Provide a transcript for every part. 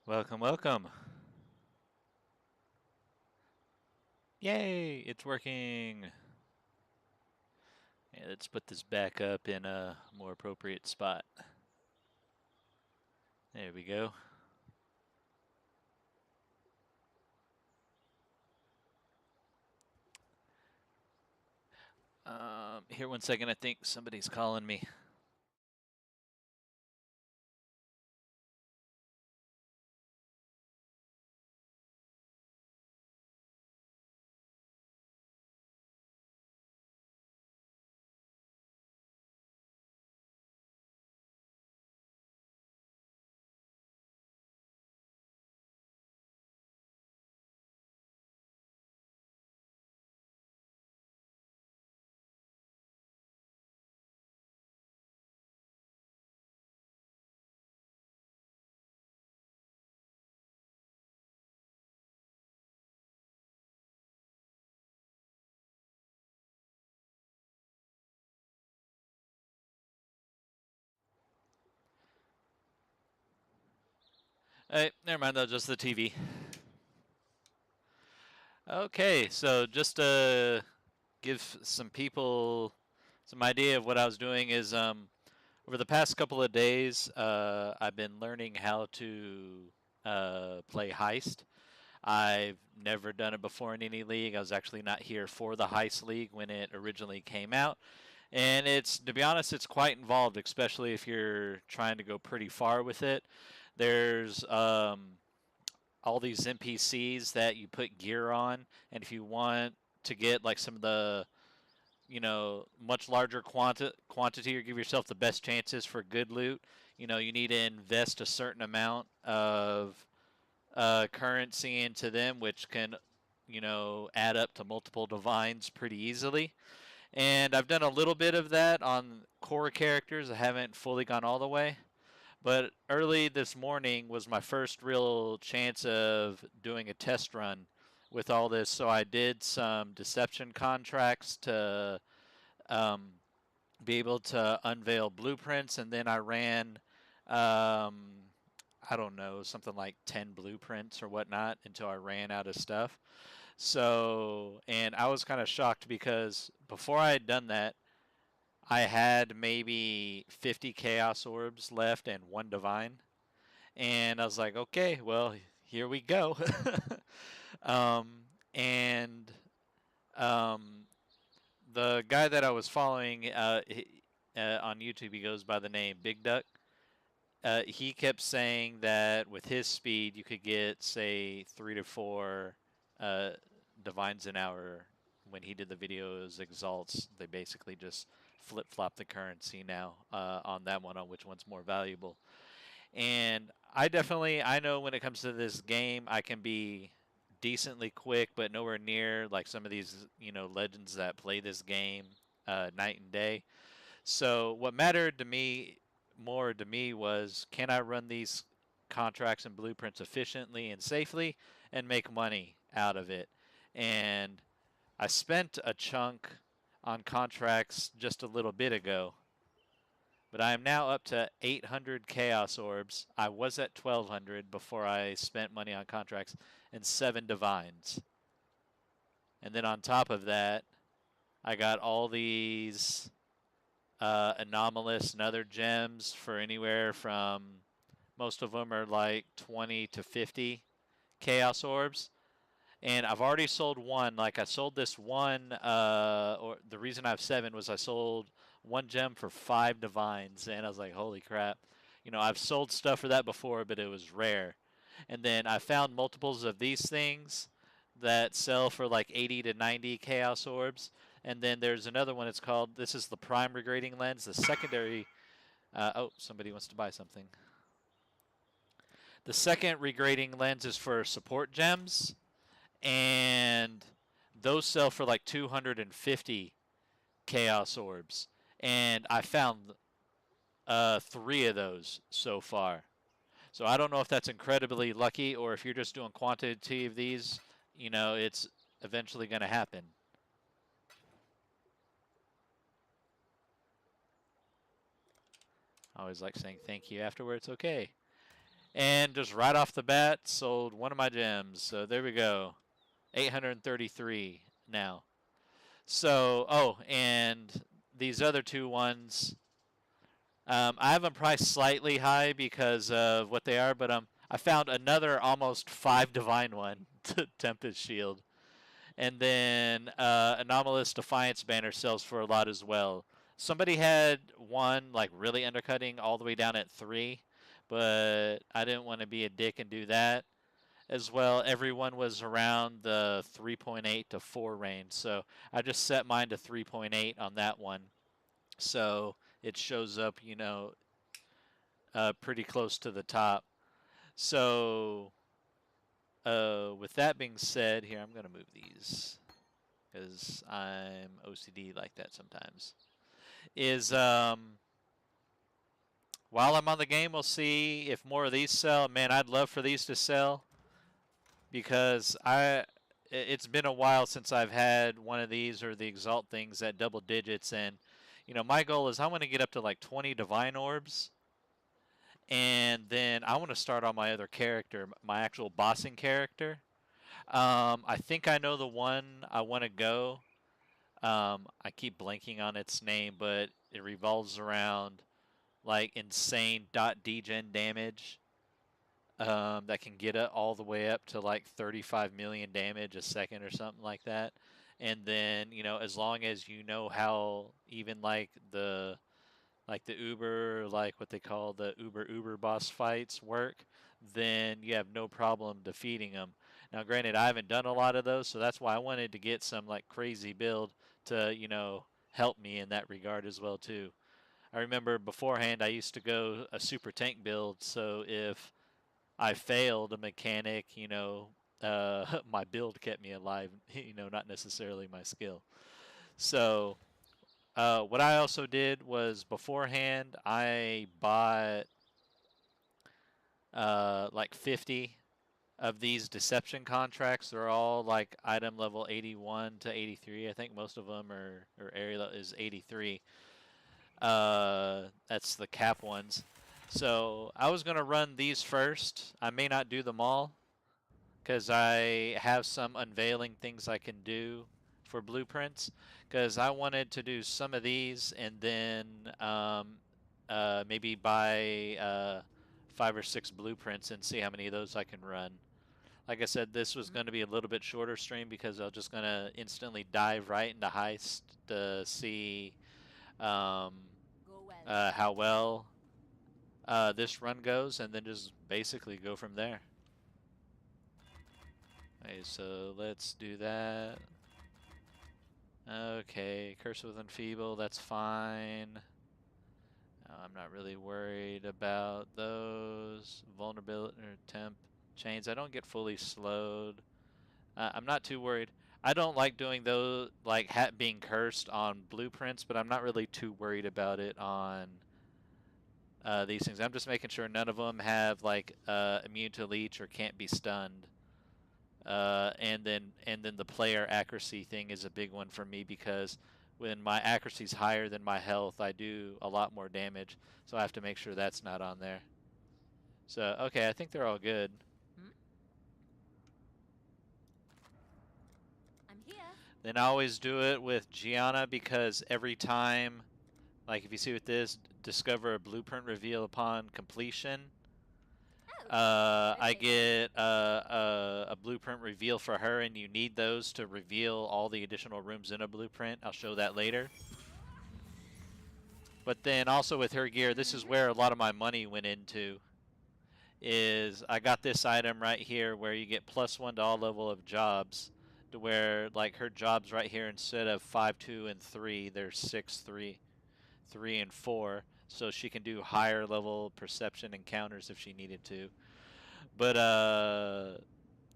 Welcome, welcome. Yay, it's working. Yeah, let's put this back up in a more appropriate spot. There we go. Here, one second. I think somebody's calling me. Hey, never mind though, just the TV. Okay, so just to give some people some idea of what I was doing is over the past couple of days, I've been learning how to play Heist. I've never done it before in any league. I was actually not here for the Heist League when it originally came out. And it's, to be honest, it's quite involved, especially if you're trying to go pretty far with it. There's all these NPCs that you put gear on, and if you want to get like some of the, much larger quantity or give yourself the best chances for good loot, you need to invest a certain amount of currency into them, which can, add up to multiple divines pretty easily. And I've done a little bit of that on core characters. I haven't fully gone all the way. But early this morning was my first real chance of doing a test run with all this. So I did some deception contracts to um, be able to unveil blueprints, and then I ran, um, I don't know, something like 10 blueprints or whatnot until I ran out of stuff. So, and I was kind of shocked because before I had done that, I had maybe 50 Chaos Orbs left and one Divine. And I was like, okay, well, here we go. um, and um, the guy that I was following on YouTube, he goes by the name Big Duck. He kept saying that with his speed, you could get, say, 3 to 4 uh, divines an hour. When he did the videos, exalts, they basically just flip flop the currency now on that one, on which one's more valuable. And I know when it comes to this game, I can be decently quick, but nowhere near like some of these, legends that play this game night and day. So what mattered to me more to me was, can I run these contracts and blueprints efficiently and safely and make money out of it? And I spent a chunk on contracts just a little bit ago, but I am now up to 800 Chaos Orbs. I was at 1200 before I spent money on contracts, and 7 Divines. And then on top of that, I got all these anomalous and other gems for anywhere from, most of them are like 20 to 50 Chaos Orbs. And I've already sold one. Like I sold this one, or the reason I have 7 was I sold one gem for 5 divines, and I was like, holy crap. I've sold stuff for that before, but it was rare. And then I found multiples of these things that sell for like 80 to 90 Chaos Orbs. And then there's another one. It's called, this is the Prime Regrading Lens. The secondary, oh, somebody wants to buy something. The second regrading lens is for support gems, and those sell for like 250 Chaos Orbs. And I found 3 of those so far. So I don't know if that's incredibly lucky, or if you're just doing quantity of these, it's eventually going to happen. I always like saying thank you afterwards. Okay. And just right off the bat, sold one of my gems. So there we go. 833 now. So, oh, and these other two ones, I have them priced slightly high because of what they are, but I found another almost 5 divine one, Tempest Shield. And then Anomalous Defiance Banner sells for a lot as well. Somebody had one like really undercutting all the way down at 3, but I didn't want to be a dick and do that as well. Everyone was around the 3.8 to 4 range, so I just set mine to 3.8 on that one. So it shows up, pretty close to the top. So with that being said, here I'm gonna move these because I'm OCD like that sometimes. Is while I'm on the game, we'll see if more of these sell. Man, I'd love for these to sell because it's been a while since I've had one of these or the Exalt things at double digits, and my goal is I want to get up to like 20 divine orbs, and then I want to start on my other character, my actual bossing character. I think I know the one I want to go. I keep blanking on its name, but it revolves around like insane degen damage. That can get it all the way up to like 35 million damage a second or something like that. And then as long as you know how even like the Uber, like what they call the Uber boss fights work, then you have no problem defeating them. Now, granted, I haven't done a lot of those, so that's why I wanted to get some like crazy build to help me in that regard as well too. I remember beforehand I used to go a super tank build, so if I failed a mechanic, my build kept me alive, not necessarily my skill. So what I also did was beforehand I bought like 50 of these deception contracts. They're all like item level 81 to 83. I think most of them or area is 83. That's the cap ones. So I was gonna run these first. I may not do them all because I have some unveiling things I can do for blueprints. Because I wanted to do some of these and then maybe buy 5 or 6 blueprints and see how many of those I can run. Like I said, this was going to be a little bit shorter stream because I was just going to instantly dive right into Heist to see how well this run goes, and then just basically go from there. Okay, so let's do that. Okay, Curse with Enfeeble, that's fine. I'm not really worried about those. Vulnerability or temp chains. I don't get fully slowed. I'm not too worried. I don't like doing those, like being cursed on blueprints, but I'm not really too worried about it on these things. I'm just making sure none of them have like immune to leech or can't be stunned. And then the player accuracy thing is a big one for me because when my accuracy is higher than my health, I do a lot more damage. So I have to make sure that's not on there. So okay, I think they're all good. I'm here. Then I always do it with Gianna because every time, like if you see with this, discover a blueprint reveal upon completion. I get a blueprint reveal for her, and you need those to reveal all the additional rooms in a blueprint. I'll show that later. But then also with her gear, this is where a lot of my money went into. Is I got this item right here where you get +1 to all level of jobs, to where like her jobs right here instead of 5, 2, and 3, they're 6, 3, 3, and 4. So she can do higher level perception encounters if she needed to. But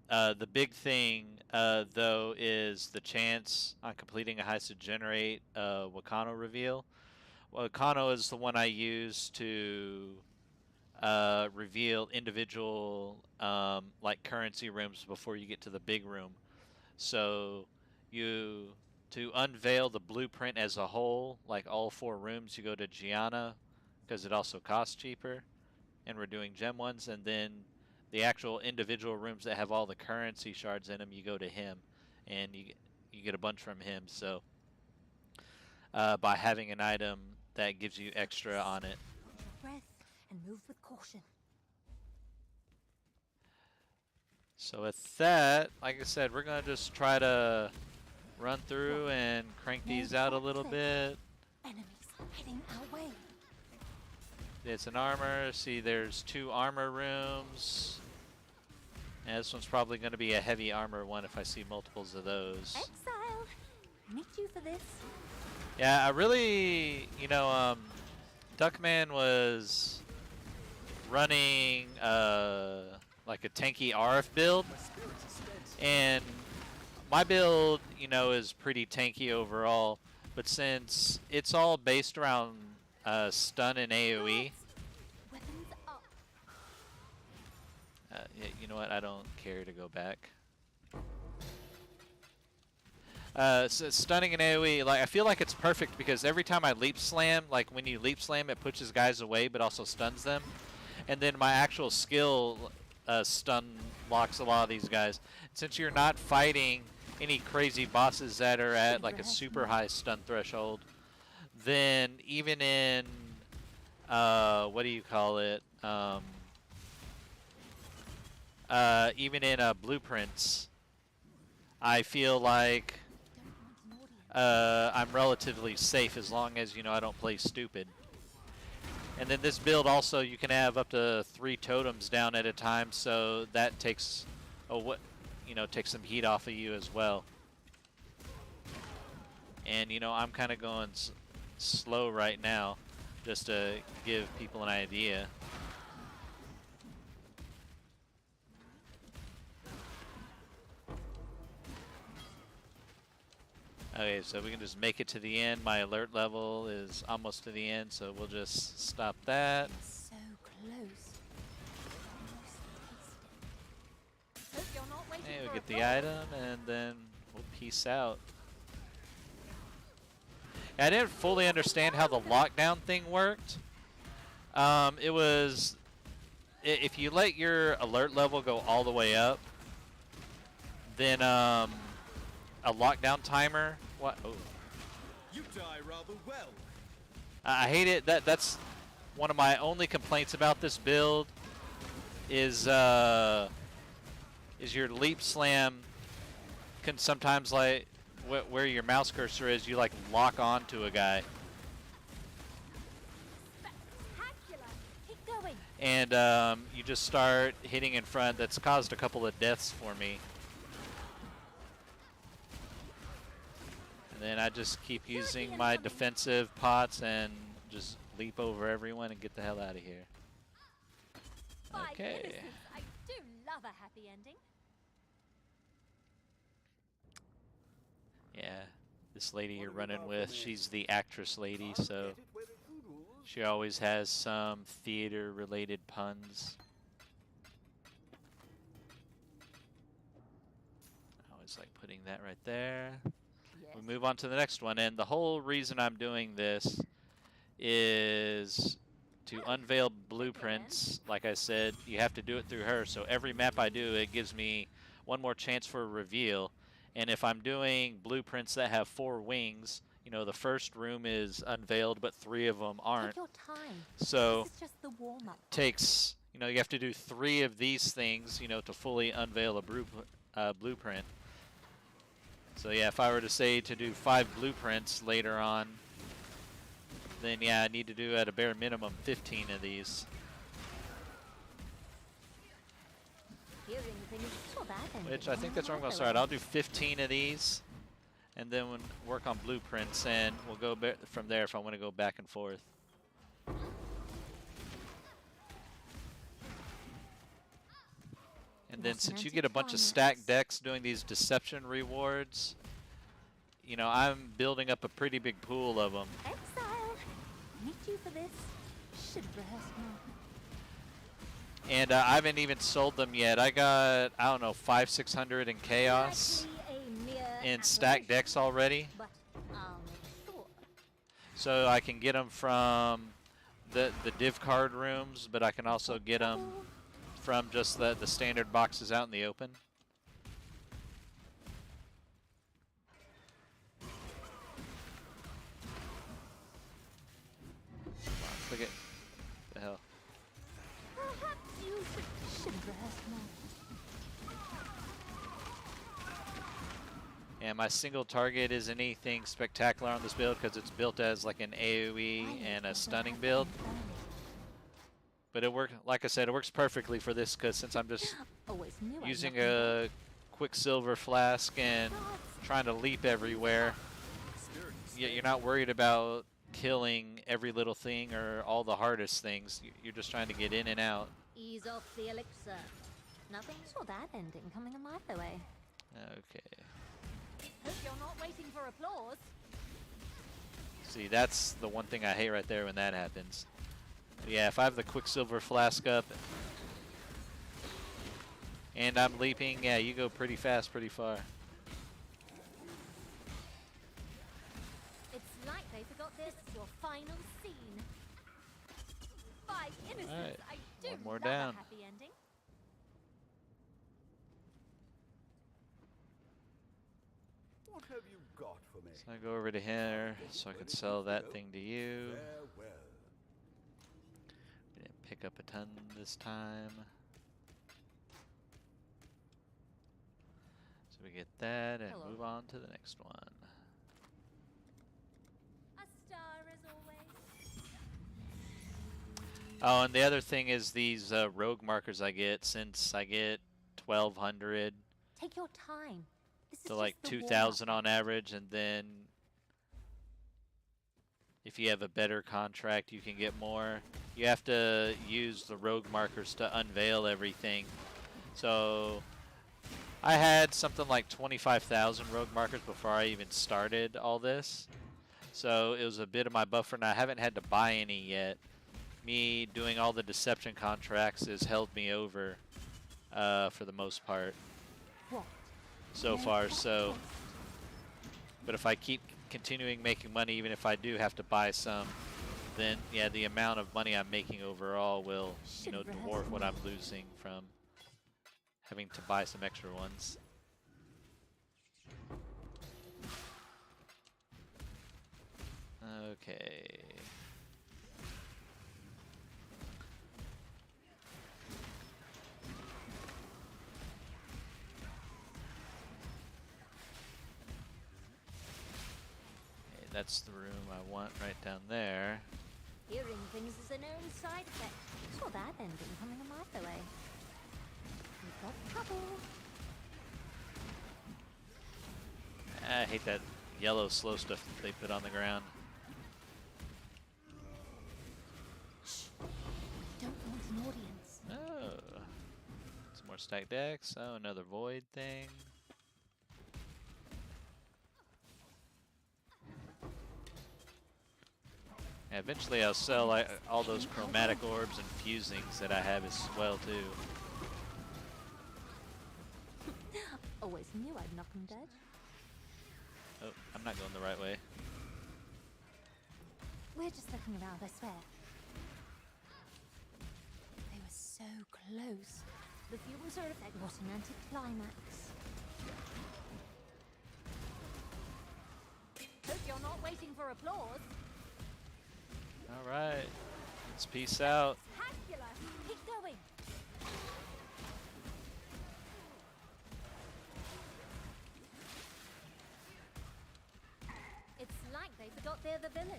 the big thing though is the chance on completing a heist to generate a Wakano reveal. Wakano is the one I use to reveal individual like currency rooms before you get to the big room. So to unveil the blueprint as a whole, like all 4 rooms, you go to Gianna because it also costs cheaper. and we're doing gem ones, and then the actual individual rooms that have all the currency shards in them, you go to him, and you get a bunch from him. So by having an item that gives you extra on it. Breath and move with caution. So with that, like I said, we're gonna just try to run through and crank these out a little bit. Enemies heading our way. It's an armor. See, there's 2 armor rooms. And this one's probably going to be a heavy armor one if I see multiples of those. Exile, need you for this. Yeah, I really, you know, Duckman was running like a tanky RF build, and my build, you know, is pretty tanky overall. But since it's all based around stun and AoE, Weapons up. yeah, you know what? I don't care to go back. So stunning and AoE, like I feel like it's perfect because every time I leap slam, like when you leap slam, it pushes guys away, but also stuns them. And then my actual skill stun locks a lot of these guys. Since you're not fighting any crazy bosses that are at like a super high stun threshold, then even in what do you call it? Even in blueprints, I feel like I'm relatively safe as long as, you know, I don't play stupid. And then this build also, you can have up to 3 totems down at a time, so that takes takes some heat off of you as well. And you know, I'm kind of going slow right now, just to give people an idea. Okay, so we can just make it to the end. My alert level is almost to the end, so we'll just stop that. So close. Hope you're not waiting And we for get a the blow. item, and then we'll peace out. I didn't fully understand how the lockdown thing worked. It was, if you let your alert level go all the way up, then a lockdown timer. What? Oh. You die rather well. I hate it. That's one of my only complaints about this build. Is your leap slam can sometimes, like where your mouse cursor is, you like lock onto a guy, Spectacular. Keep going. and you just start hitting in front. That's caused a couple of deaths for me. And then I just keep using my defensive pots and just leap over everyone and get the hell out of here. By Okay. innocence, I do love a happy ending. Yeah, this lady you're running with, she's the actress lady, so she always has some theater-related puns. I always like putting that right there. Yes. We move on to the next one, and the whole reason I'm doing this is to unveil blueprints. Like I said, you have to do it through her, so every map I do, it gives me one more chance for a reveal. And if I'm doing blueprints that have 4 wings, you know, the first room is unveiled, but 3 of them aren't. Take your time. So This is just the warm-up. takes, you know, you have to do 3 of these things, you know, to fully unveil a blueprint. So yeah, if I were to say to do 5 blueprints later on, then yeah, I need to do at a bare minimum 15 of these. Hearing things for that ending. Which I think that's where I'm going to start. I'll do 15 of these, and then work on blueprints, and we'll go from there if I want to go back and forth. And then since you get a bunch of stacked decks doing these deception rewards, you know, I'm building up a pretty big pool of them. Exile, need you for this. Should have rehearsed more. And I haven't even sold them yet. I got, I don't know, 500-600 in Chaos Likely a mere in stacked decks already. But I'll make sure. So I can get them from the div card rooms, but I can also get them from just the standard boxes out in the open. Look at the hell. Perhaps you should rehearse more. Yeah, my single target isn't anything spectacular on this build because it's built as like an AoE and a stunning build. But it works, like I said, it works perfectly for this because since I'm just using a Quicksilver flask and trying to leap everywhere, you're not worried about killing every little thing or all the hardest things. You're just trying to get in and out. Ease off the elixir. Nothing saw that ending coming a mile away. Okay. Hope you're not waiting for applause. See, that's the one thing I hate right there when that happens. Yeah, if I have the Quicksilver flask up and I'm leaping, yeah, you go pretty fast, pretty far. It's like they forgot this, your final scene. By innocence, Alright, I do one more love down. a happy ending. What have you got for me? So I go over to here so I can sell that thing to you. Farewell. Didn't pick up a ton this time. So we get that and Hello. move on to the next one. A star as always. Oh, and the other thing is these rogue markers I get, since I get 1,200 Take your time. This is to like just the 2,000 warm-up. on average, and then if you have a better contract, you can get more. You have to use the rogue markers to unveil everything. So I had something like 25,000 rogue markers before I even started all this. So it was a bit of my buffer, and I haven't had to buy any yet. Me doing all the deception contracts has held me over for the most part What? so far. So, but if I keep continuing making money, even if I do have to buy some, then yeah, the amount of money I'm making overall will, you know, dwarf what I'm losing from having to buy some extra ones. Okay. That's the room I want right down there. Hearing things is a known side effect. Saw that ending coming a mile away. We've got trouble. I hate that yellow slow stuff that they put on the ground. Shh. We don't want an audience. Oh. Some more stacked decks. Oh, another void thing. Yeah, eventually I'll sell all those chromatic orbs and fusings that I have as well too. Always knew I'd knock 'em dead. Oh, I'm not going the right way. We're just looking around, I swear. They were so close. The fumes are effect. What an anticlimax. Hope you're not waiting for applause. All right, let's peace out. Spectacular. Keep going. It's like they forgot they're the villains.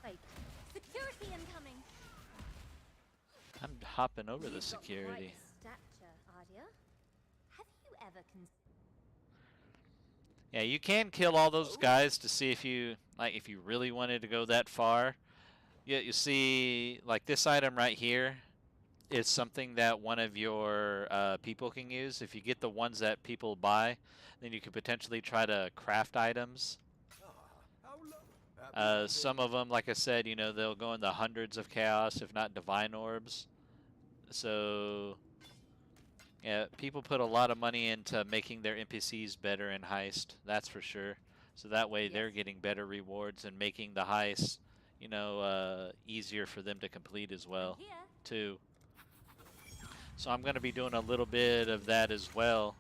Wait, security incoming. I'm hopping over the You've got security. quite a stature, Ardia. Have you ever Yeah, you can kill all those guys to see if you really wanted to go that far. Yeah, you see, like this item right here is something that one of your people can use. If you get the ones that people buy, then you could potentially try to craft items. Some of them, like I said, you know, they'll go in the hundreds of chaos, if not divine orbs. So, yeah, people put a lot of money into making their NPCs better in Heist, that's for sure. So that way they're getting better rewards and making the Heist, you know, easier for them to complete as well, Here. too. So I'm going to be doing a little bit of that as well.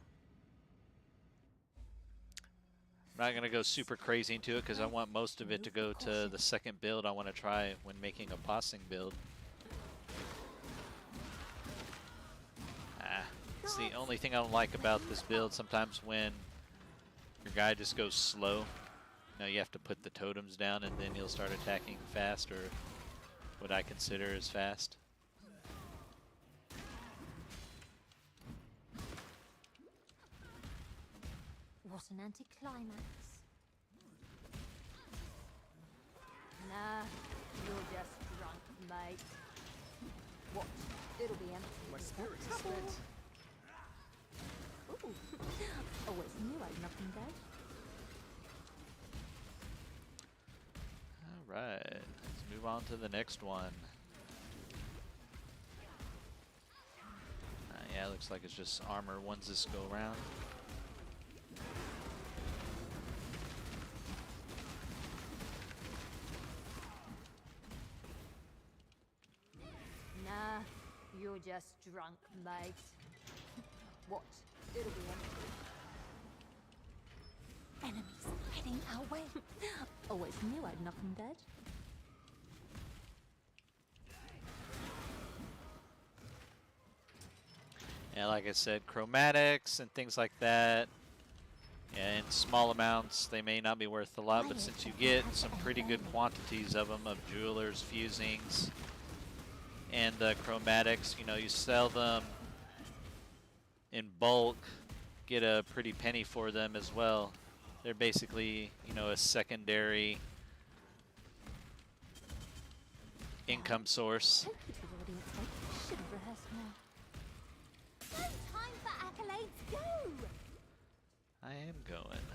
I'm not going to go super crazy into it because I want most of it to go to the second build I want to try when making a bossing build. It's the only thing I don't like about this build. Sometimes when your guy just goes slow, you know, you have to put the totems down and then he'll start attacking fast, or what I consider as fast. What an anticlimax. Nah, you're just drunk, mate. Watch, it'll be empty. My spirits are spent. Ooh, always knew I'd knock him dead. Alright, let's move on to the next one. Yeah, it looks like it's just armor ones this go around. Nah, you're just drunk, mate. Watch, it'll be empty. Enemies heading our way. Always knew I'd knock him dead. Yeah, like I said, chromatics and things like that. Yeah, in small amounts, they may not be worth a lot, but since you get some pretty good quantities of them, of jewelers, fusings, and the chromatics, you know, you sell them in bulk, get a pretty penny for them as well. They're basically, you know, a secondary income source. Take you to the audience, mate. Should have rehearsed more. No time for accolades, go! I am going.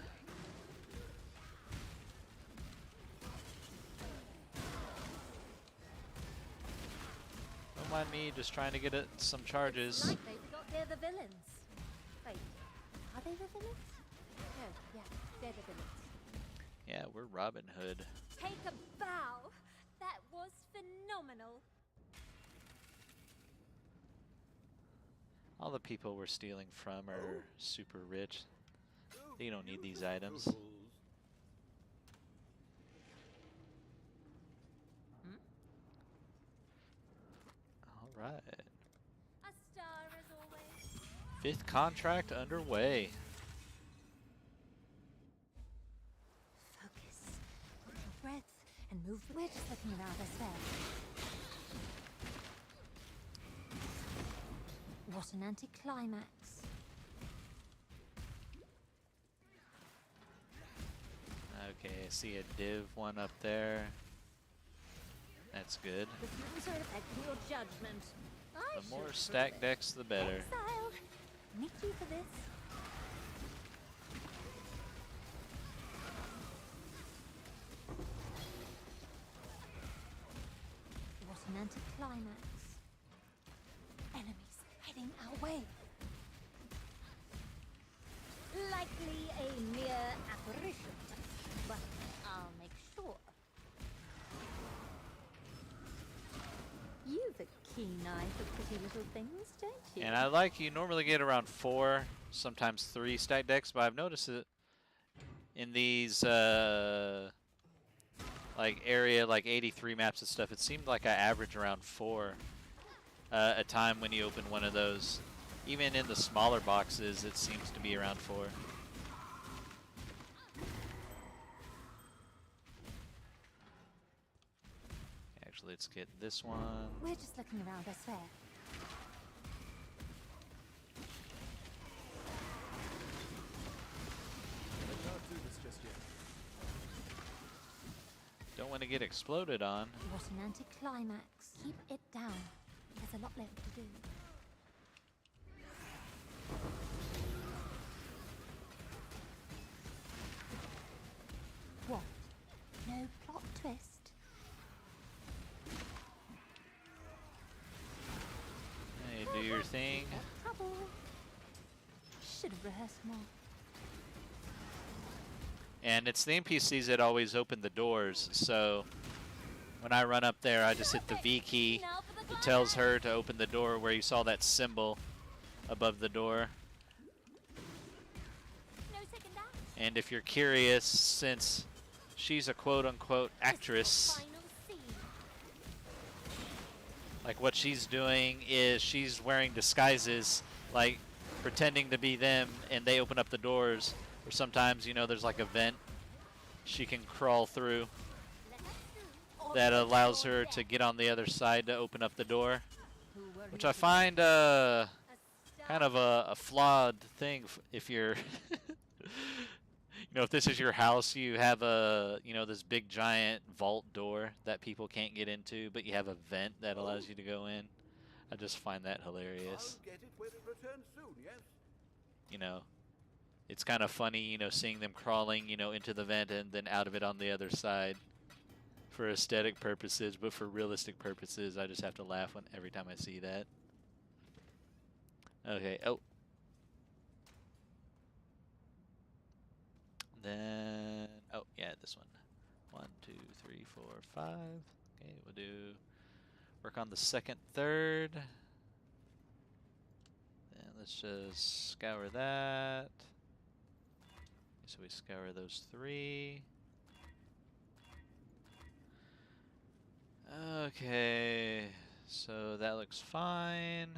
Don't mind me, just trying to get some charges. Like they forgot they're the villains. Wait, are they the villains? No, yeah, they're the villains. Yeah, we're Robin Hood. Take a bow. That was phenomenal. All the people we're stealing from are super rich. They don't need these items. Alright. A star as always. 5th contract underway. Focus. Hold your breath and move. We're just looking around us there. What an anticlimax. Okay, I see a div one up there. That's good. The fumes are affecting your judgment. I The more should stack prove it. decks, the better. Exile. Need you for this. What an anticlimax. Enemies heading our way. Likely a mere apparition, but I'll make sure. You've a keen eye for pretty little things, don't you? And I like, you normally get around 4, sometimes 3 stack decks, but I've noticed it in these like area, like 83 maps and stuff, it seemed like I average around 4 a time when you open one of those. Even in the smaller boxes, it seems to be around 4. Actually, let's get this one. We're just looking around us there. Let's not do this just yet. Don't want to get exploded on. What an anticlimax. Keep it down. There's a lot left to do. What? No plot twist? Hey, do your thing. Got trouble. Should have rehearsed more. And it's the NPCs that always open the doors, so When I run up there, I just hit the V key. Now for the It tells her to open the door where you saw that symbol above the door. No second act. And if you're curious, since she's a quote-unquote actress, Final scene. like what she's doing is she's wearing disguises, like pretending to be them, and they open up the doors. Or sometimes, you know, there's like a vent she can crawl through that allows her to get on the other side to open up the door, which I find kind of a flawed thing if you're you know, if this is your house, you have a, you know, this big giant vault door that people can't get into, but you have a vent that allows you to go in. I just find that hilarious. I'll get it when it returns soon, yes? You know, it's kind of funny, you know, seeing them crawling, you know, into the vent and then out of it on the other side for aesthetic purposes, but for realistic purposes, I just have to laugh every time I see that. Okay, oh. Then, oh, yeah, this one. 1, 2, 3, 4, 5. Okay, we'll do work on the second, third. And let's just scour that. So we scour those 3. Okay, so that looks fine.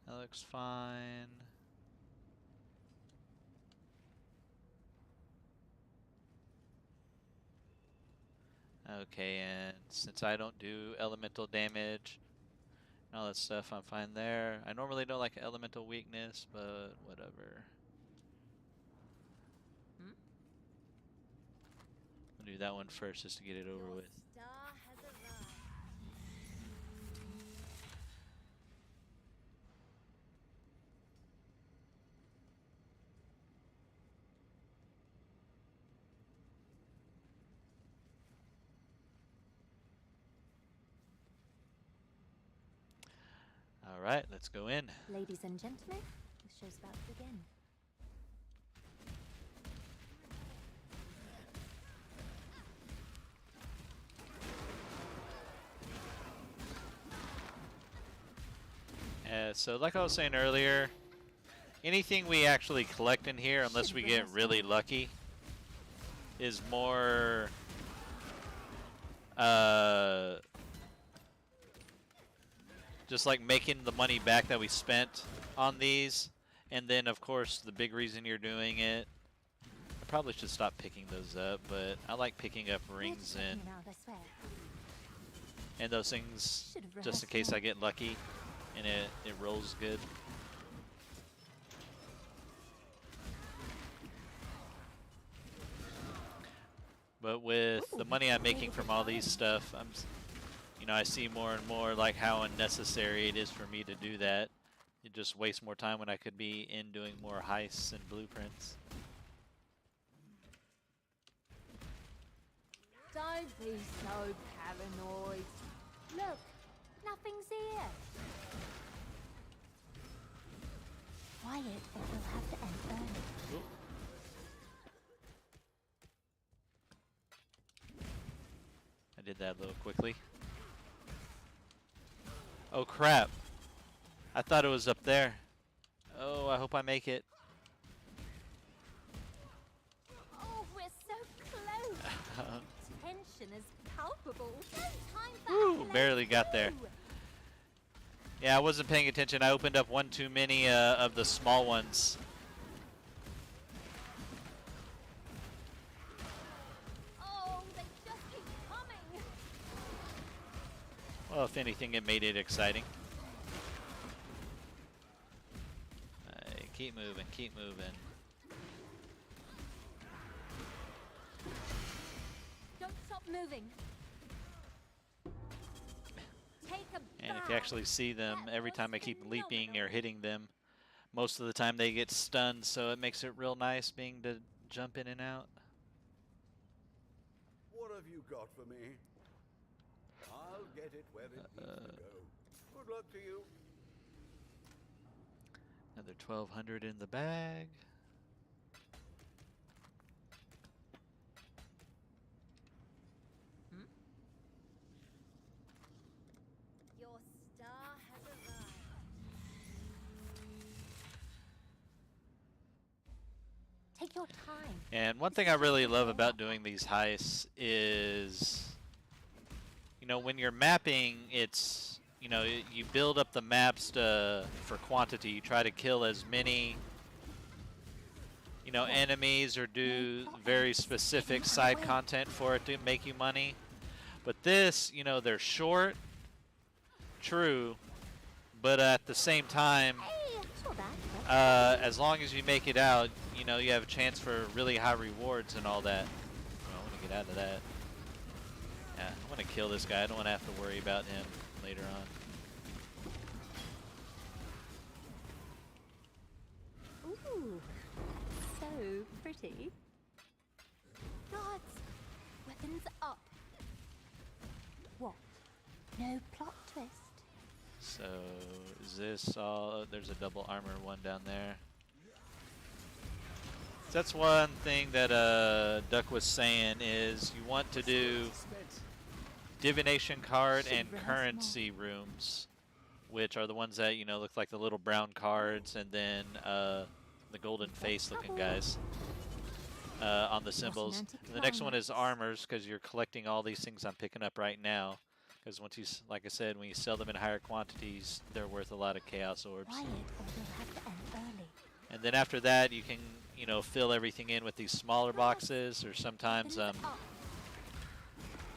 That looks fine. Okay, and since I don't do elemental damage and all that stuff, I'm fine there. I normally don't like elemental weakness, but whatever. I'll do that one first just to get it over with. Star has arrived. Alright, let's go in. Ladies and gentlemen, the show's about to begin. So like I was saying earlier, anything we actually collect in here, unless we get really lucky, is more just like making the money back that we spent on these. And then of course the big reason you're doing it, I probably should stop picking those up, but I like picking up rings and those things just in case I get lucky and it rolls good. But with the money I'm making from all these stuff, you know, I see more and more like how unnecessary it is for me to do that. It just wastes more time when I could be in doing more heists and blueprints. Don't be so paranoid. Look, nothing's here. Quiet, or we'll have to end early. Oop. I did that a little quickly. Oh crap. I thought it was up there. Oh, I hope I make it. Oh, we're so close. Tension is palpable. No time for Woo, accolades. barely got there. Woo. Yeah, I wasn't paying attention. I opened up one too many of the small ones. Oh, they just keep coming. Well, if anything, it made it exciting. Keep moving, keep moving. Don't stop moving. Take a And if you bow. actually see them, every time I keep leaping or hitting them, most of the time they get stunned, so it makes it real nice being to jump in and out. What have you got for me? I'll get it where it needs to go. Good luck to you. Another 1,200 in the bag. your time. And one thing I really love about doing these heists is, you know, when you're mapping, it's, you know, you build up the maps for quantity. You try to kill as many, you know, enemies or do very specific side content for it to make you money. But this, you know, they're short, true, but at the same time, Hey, I saw that. as long as you make it out, you know, you have a chance for really high rewards and all that. Oh, I want to get out of that. Yeah, I want to kill this guy. I don't want to have to worry about him later on. Ooh, so pretty. Guards, weapons up. What? No plot twist. So, is this all? There's a double armor one down there. That's one thing that Duck was saying is you want to do divination card and currency rooms, which are the ones that, you know, look like the little brown cards, and then the golden face looking guys on the symbols. And the next one is armors, because you're collecting all these things I'm picking up right now. Because once you, like I said, when you sell them in higher quantities, they're worth a lot of chaos orbs. Quiet, or we'll have to end early. And then after that, you can, you know, fill everything in with these smaller boxes, or sometimes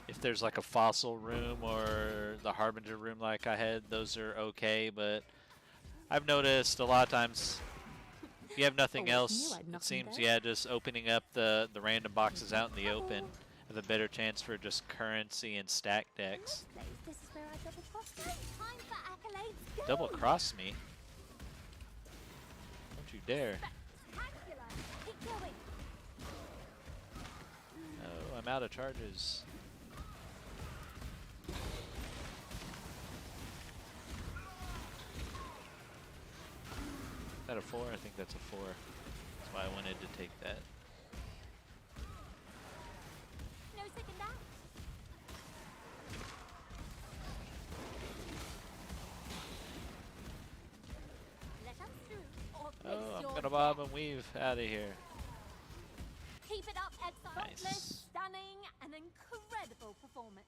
if there's like a fossil room or the Harbinger room like I had, those are okay. But I've noticed a lot of times if you have nothing else, it seems, yeah, just opening up the random boxes out in the open have a better chance for just currency and stack decks. This is where I double cross. Time for accolades. Go. Double cross me? Don't you dare. Spectacular. Keep going. Oh, I'm out of charges. Is that a 4? I think that's a 4. That's why I wanted to take that. No second out. Let us through, or face Oh, I'm your gonna bob death. and weave out of here. Keep it up, Exile. Nice. Faultless, stunning, an incredible performance.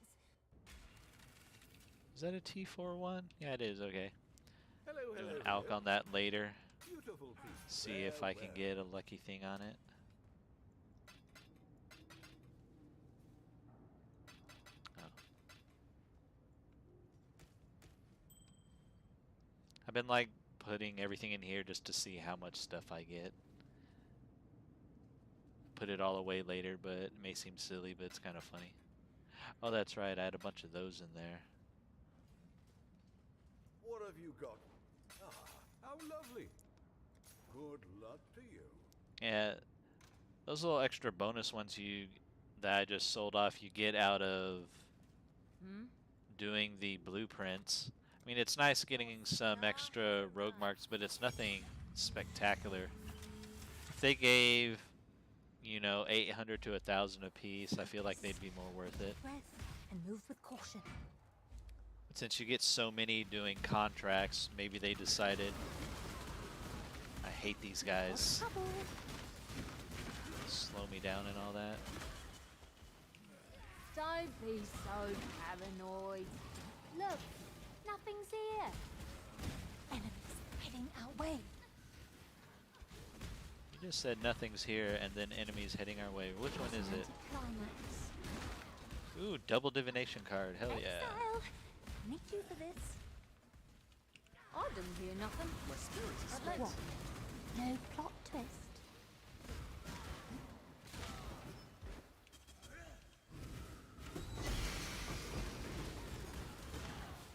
Is that a T41? Yeah, it is. Okay. Hello, Do hello. an alk on that later. Beautiful piece. See if I can get a lucky thing on it. Oh. I've been like putting everything in here just to see how much stuff I get. Put it all away later, but it may seem silly, but it's kind of funny. Oh, that's right. I had a bunch of those in there. What have you got? Ah, how lovely. Good luck to you. Yeah, those little extra bonus ones that I just sold off, you get out of doing the blueprints. I mean, it's nice getting some extra rogue marks, but it's nothing spectacular. If they gave, you know, 800 to 1,000 a piece, I feel like they'd be more worth it. Breath and move with caution. But since you get so many doing contracts, maybe they decided, I hate these guys, Trouble. slow me down and all that. Don't be so paranoid. Look, nothing's here. Enemies heading our way. You just said nothing's here and then enemies heading our way. Which one is it? Climax. Ooh, double divination card. Hell yeah. Exile. Need you for this. I didn't hear nothing. My spirit is But spent. what? No plot twist.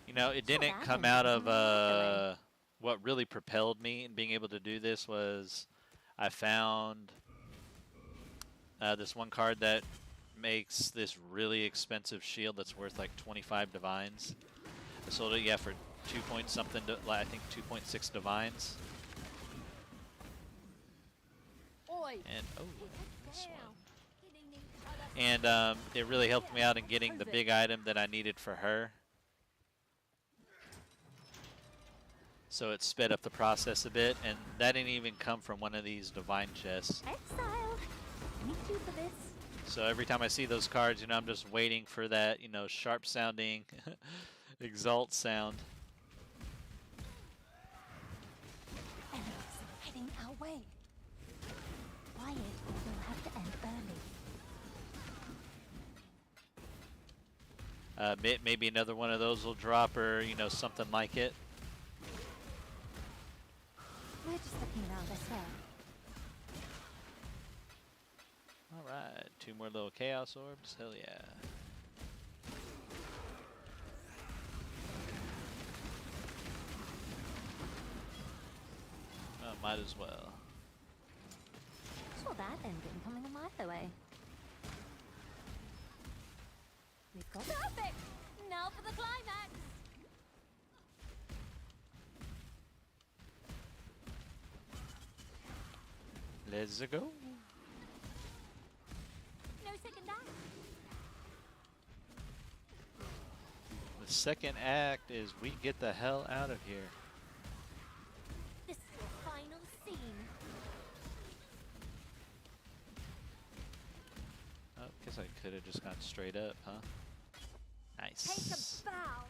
You know, it didn't that come didn't out come of what really propelled me in being able to do this was I found this one card that makes this really expensive shield that's worth like 25 divines. I sold it, yeah, for 2 point something, I think 2.6 divines. Oi. And, oh, this Down. one. Hitting each other. And it really helped me out in getting the big item that I needed for her. so it sped up the process a bit, and that didn't even come from one of these divine chests. Exile. Need you for this. So every time I see those cards, you know, I'm just waiting for that, you know, sharp sounding exalt sound. Enemies heading our way. Quiet will have to end early. Maybe another one of those will drop, or you know, something like it. We're just looking around, I swear. All right, 2 more little chaos orbs. Hell yeah. Might as well. Saw that ending coming a mile away. We've got perfect. Now for the climax. Let's go. No second act. The second act is we get the hell out of here. This is your final scene. Oh, guess I could have just gone straight up, huh? Take Nice. a bow.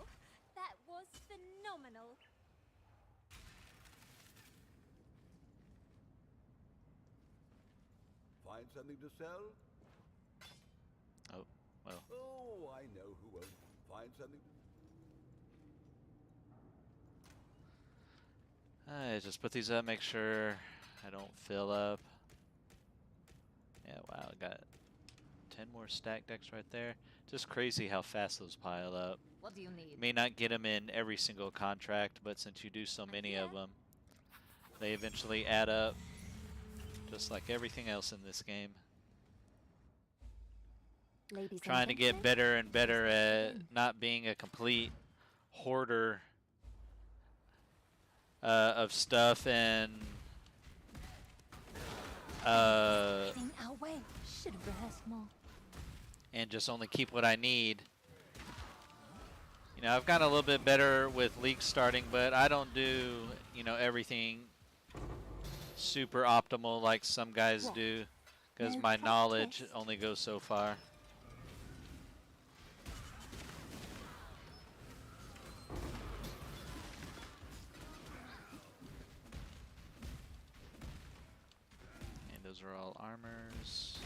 That was phenomenal. Find something to sell? Oh, well. Oh, I know who won't. Find something. I just put these up, make sure I don't fill up. Yeah, wow, I got 10 more stack decks right there. Just crazy how fast those pile up. What do you need? You may not get them in every single contract, but since you do so many of them, they eventually add up, just like everything else in this game. Ladies Trying to get better and better at not being a complete hoarder of stuff and Heading our way. Should have rehearsed more. and just only keep what I need. You know, I've gotten a little bit better with leaks starting, but I don't do, you know, everything super optimal like some guys do, because No my practice. knowledge only goes so far. And those are all armors.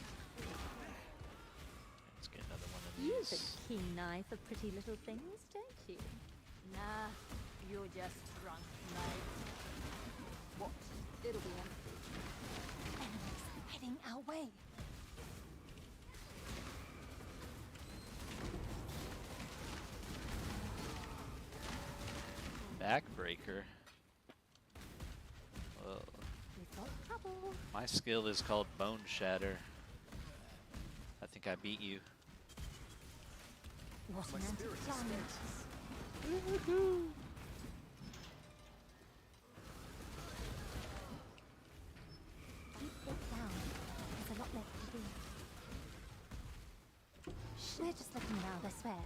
Let's get another one of You have these. a keen eye for pretty little things, don't you? Nah, you're just drunk, mate. What? It'll be empty. Enemies heading our way. Backbreaker. Whoa. We've got trouble. My skill is called Bone Shatter. I think I beat you. What My an spirit anticlimax. Keep it down. There's a lot left to do. We're just looking around, I swear.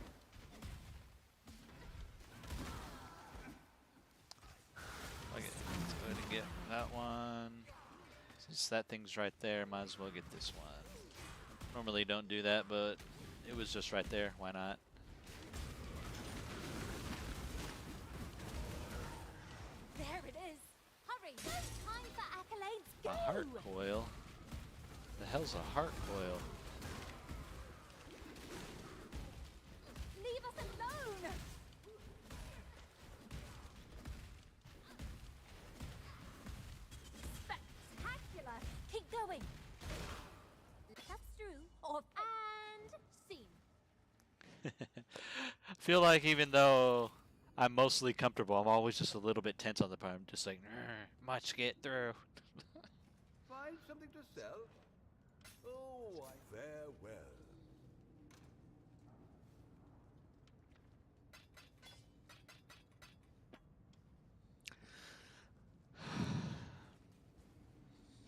Okay, let's go ahead and get that one. Since that thing's right there, might as well get this one. Normally don't do that, but it was just right there. Why not? There it is. Hurry. No time for accolades. Go. A heart coil? The hell's a heart coil? Leave us alone. Spectacular. Keep going. That's true. And scene. I feel like even though I'm mostly comfortable, I'm always just a little bit tense on the part. I'm just like, much get through. Find something to sell? Oh, I farewell.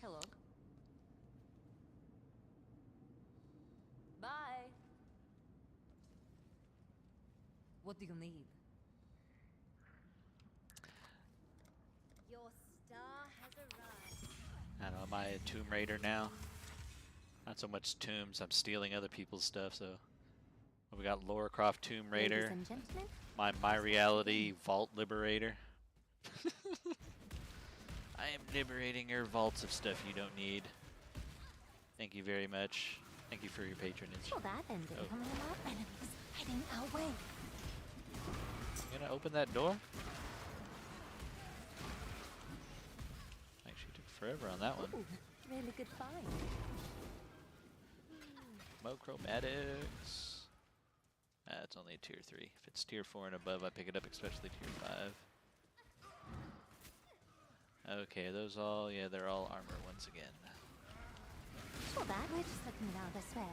Hello. Bye. What do you need? I don't know, am I a Tomb Raider now? Not so much tombs, I'm stealing other people's stuff, so. We got Lara Croft Tomb Raider. Ladies and gentlemen, My reality Vault Liberator. I am liberating your vaults of stuff you don't need. Thank you very much. Thank you for your patronage. saw that ending coming about. Enemies heading our way. You gonna open that door? Actually took forever on that one. Ooh, really good find. Mochromatics. It's only a tier 3. If it's tier 4 and above, I pick it up, especially tier 5. Okay, those all, yeah, they're all armor once again. Saw that. We're just looking around, I swear.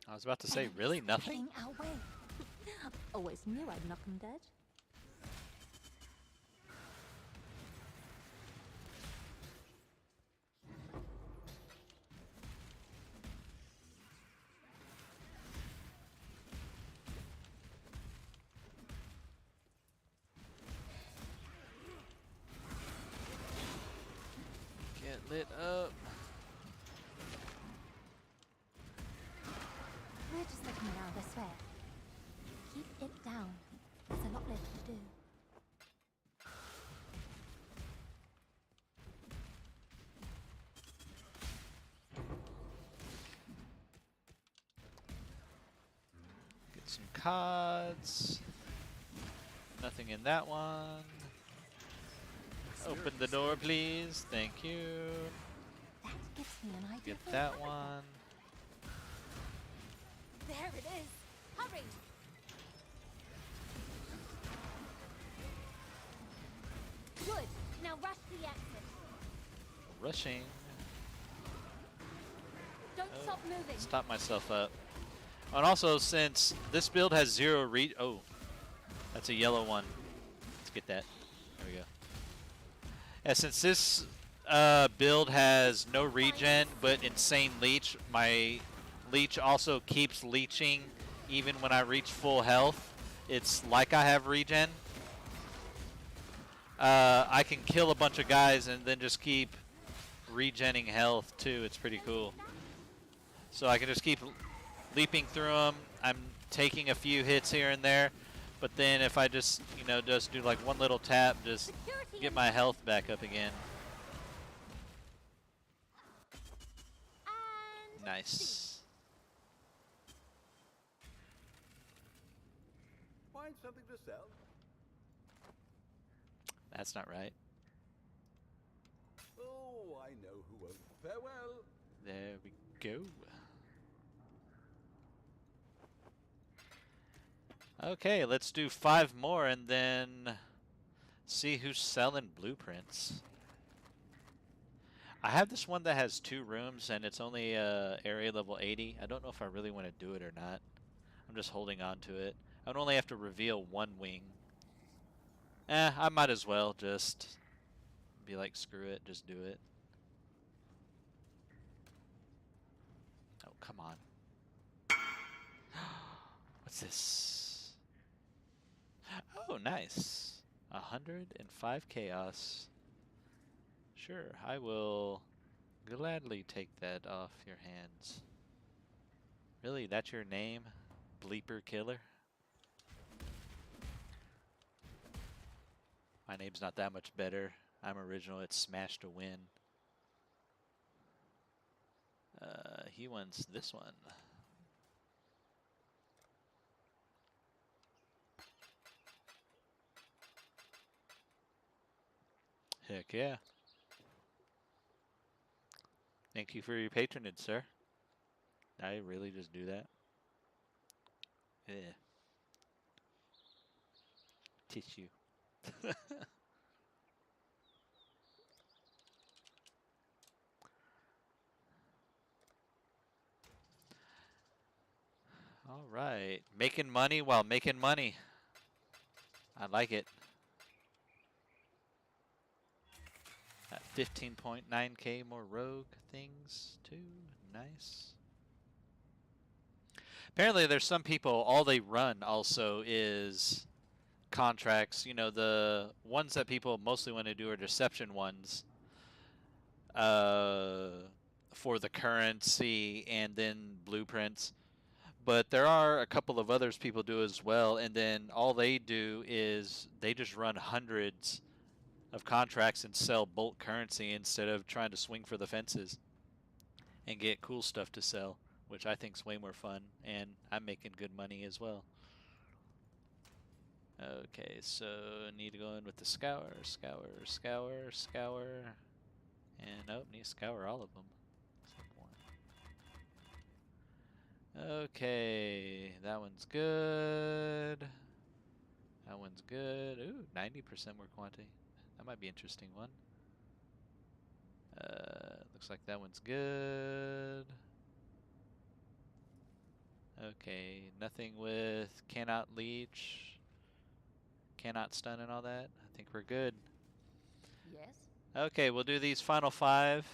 I was about to say, really? Nothing? Heading our way. Always knew I'd knock 'em dead. Get lit up. We're just looking around, I swear. Keep it down. There's a lot left to do. Get some cards. Nothing in that one. Open the door, please. Thank you. That gives me an idea. Get that one. There it is. Hurry. Good. Now rush the exit. Rushing. Don't stop moving. Stop myself up. And also, since this build has 0 reach, oh, that's a yellow one. Let's get that. There we go. Yeah, since this build has no regen but insane leech, my leech also keeps leeching even when I reach full health. It's like I have regen. I can kill a bunch of guys and then just keep regenning health too. It's pretty cool. So I can just keep leaping through them. I'm taking a few hits here and there, but then if I just, you know, just do like one little tap, just get my health back up again. And Nice. Find something to sell? That's not right. Oh, I know who won't. Farewell. There we go. Okay, let's do 5 more and then see who's selling blueprints. I have this one that has 2 rooms and it's only area level 80. I don't know if I really want to do it or not. I'm just holding on to it. I would only have to reveal 1 wing. I might as well just be like, screw it, just do it. Oh, come on. What's this? Oh, nice. 105 chaos. Sure, I will gladly take that off your hands. Really, that's your name? Bleeper Killer? My name's not that much better. I'm original, it's Smash to Win. He wants this one. Heck yeah. Thank you for your patronage, sir. I really just do that. Yeah. Tissue. All right. Making money while making money. I like it. At 15.9k more rogue things too. Nice. Apparently, there's some people, all they run also is contracts. You know, the ones that people mostly want to do are deception ones uh, for the currency and then blueprints. But there are a couple of others people do as well, and then all they do is they just run hundreds of contracts and sell bulk currency instead of trying to swing for the fences and get cool stuff to sell, which I think is way more fun, and I'm making good money as well. Okay, so I need to go in with the scour, and oh, need to scour all of them. Okay, that one's good. That one's good. Ooh, 90% more quantity. That might be an interesting one. Looks like that one's good. Okay, nothing with cannot leech, cannot stun and all that. I think we're good. Yes. Okay, we'll do these final 5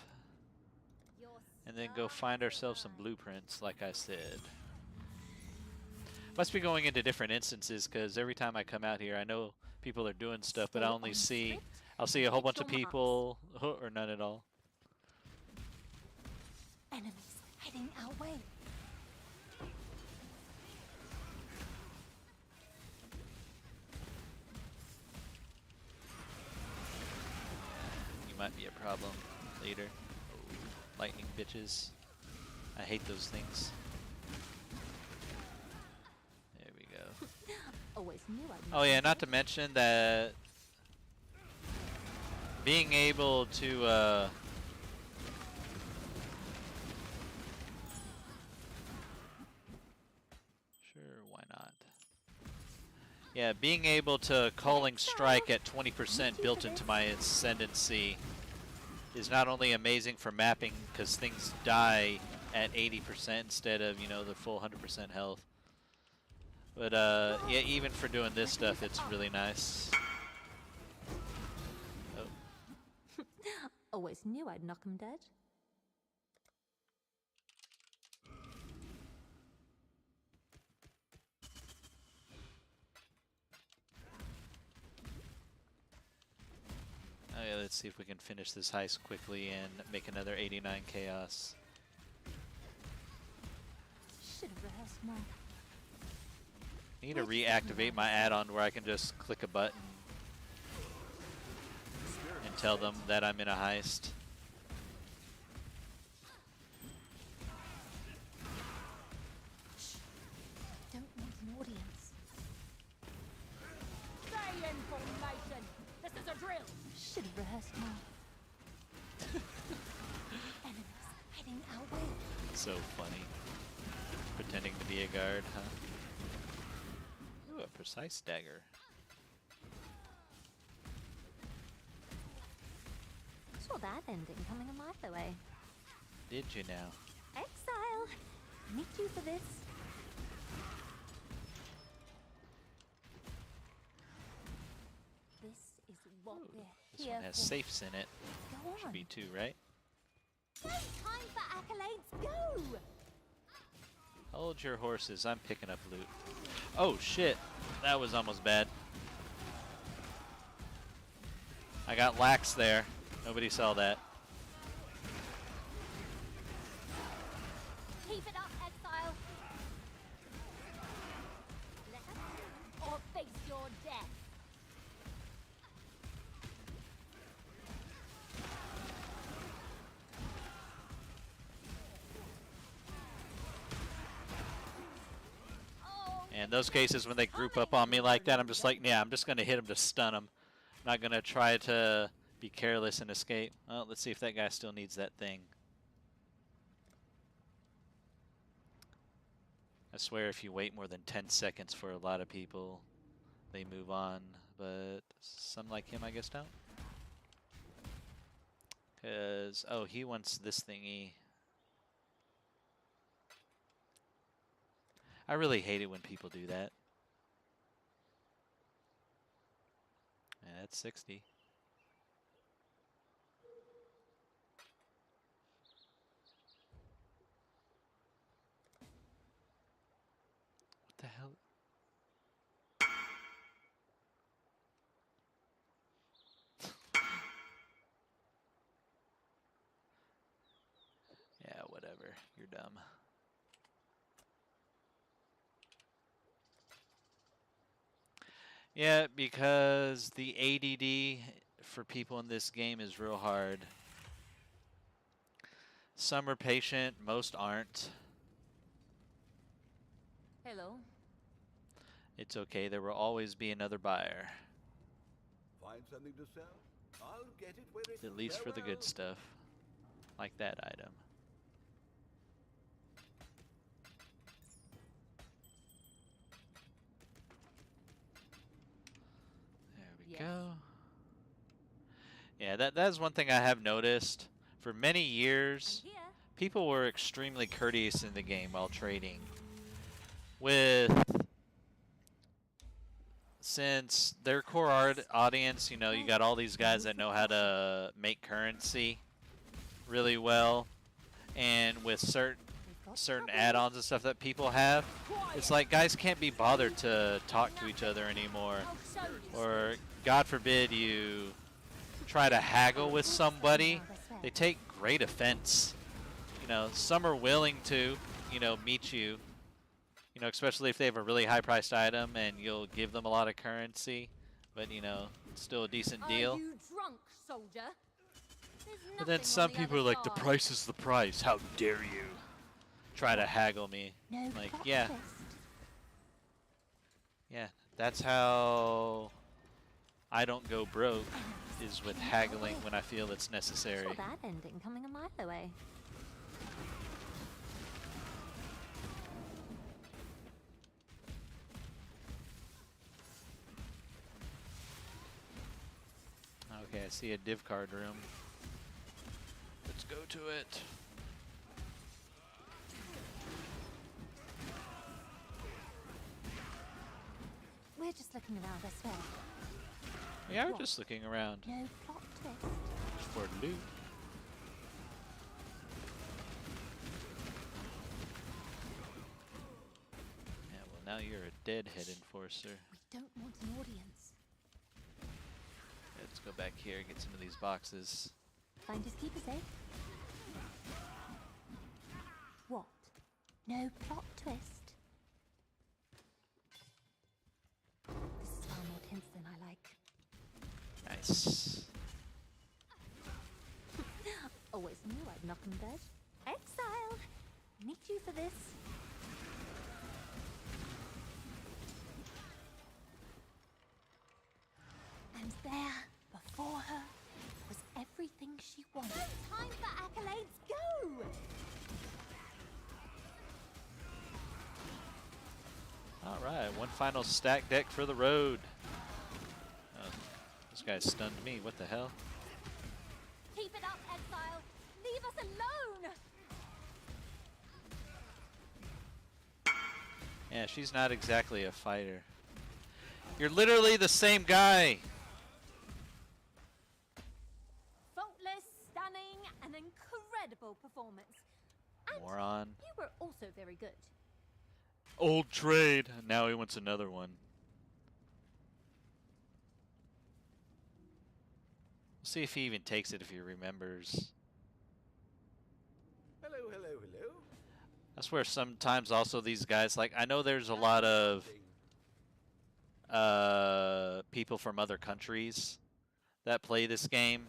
Your and then go find ourselves some stars blueprints, like I said. Must be going into different instances because every time I come out here, I know people are doing stuff, but I Stay only on see, script I'll see a and whole hit bunch of your marks. people or none at all. Enemies heading our way. You might be a problem later. Oh, lightning bitches. I hate those things. There we go. Always knew I'd Oh make yeah, you not to jealous. mention that being able to sure, why not? Yeah, being able to calling strike at 20% built into my ascendancy is not only amazing for mapping because things die at 80% instead of, you know, the full 100% health. But yeah, even for doing this stuff, it's really nice. Oh. Always knew I'd knock 'em dead. Okay, let's see if we can finish this heist quickly and make another 89 chaos. Should have rehearsed more. I need to reactivate my add-on where I can just click a button and tell them that I'm in a heist. Don't want an audience. Stay in formation. This is a drill. Should have rehearsed more. Enemies heading our way. So funny. Pretending to be a guard, huh? Ooh, a precise dagger. Saw that ending coming a mile away. Did you now? Exile! Need you for this. This is what we're This here one has for. safes in it. Go on. Should be 2, right? No time for accolades. Go! Hold your horses. I'm picking up loot. Oh shit, that was almost bad. I got lax there. Nobody saw that. Keep it up, Exile. Let us or face your death. Oh, And those cases when they group up on me like that, I'm just like, yeah, I'm just gonna hit them to stun them. I'm not gonna try to be careless and escape. Well, let's see if that guy still needs that thing. I swear if you wait more than 10 seconds for a lot of people, they move on. But some like him, I guess, don't. Because, oh, he wants this thingy. I really hate it when people do that. Yeah, that's 60. whatever. You're dumb. Yeah, because the ADD for people in this game is real hard. Some are patient, most aren't. Hello. It's okay, there will always be another buyer. Find something to sell? I'll get it where it At least for the good farewell. stuff. Like that item. There we Yes. go. Yeah, that's one thing I have noticed. For many years, I'm here. people were extremely courteous in the game while trading. Since their core audience, you know, you got all these guys that know how to make currency really well, and with certain add-ons and stuff that people have, it's like guys can't be bothered to talk to each other anymore. Or God forbid you try to haggle with somebody, they take great offense. You know, some are willing to, you know, meet you. You know, especially if they have a really high-priced item and you'll give them a lot of currency, but you know, it's still a decent deal. Are you drunk, soldier? But then some people are like, the price is the price. How dare you try to haggle me? No Like, plot yeah, twist. yeah, that's how I don't go broke, is with haggling when I feel it's necessary. Saw that ending coming a mile away. Okay, I see a div card room. Let's go to it. We're just looking around, I swear. Yeah, we're What? just looking around No plot twist. for loot. Yeah, well now you're a deadhead enforcer. We don't want an audience. Let's go back here and get some of these boxes. Finders keepers, eh? What? No plot twist. This is far more tense than I like. Nice. Always knew I'd knock 'em dead. Exile! Need you for this. And there, before her, was everything she wanted. Time for accolades, go! Alright, one final stack deck for the road. Oh, this guy stunned me. What the hell? Keep it up, Exile! Leave us alone! Yeah, she's not exactly a fighter. You're literally the same guy. Faultless, stunning, an incredible performance. And Moron. you were also very good. Old trade. Now he wants another one. We'll see if he even takes it if he remembers. Hello, hello, hello. I swear sometimes also these guys, like, I know there's a lot of people from other countries that play this game,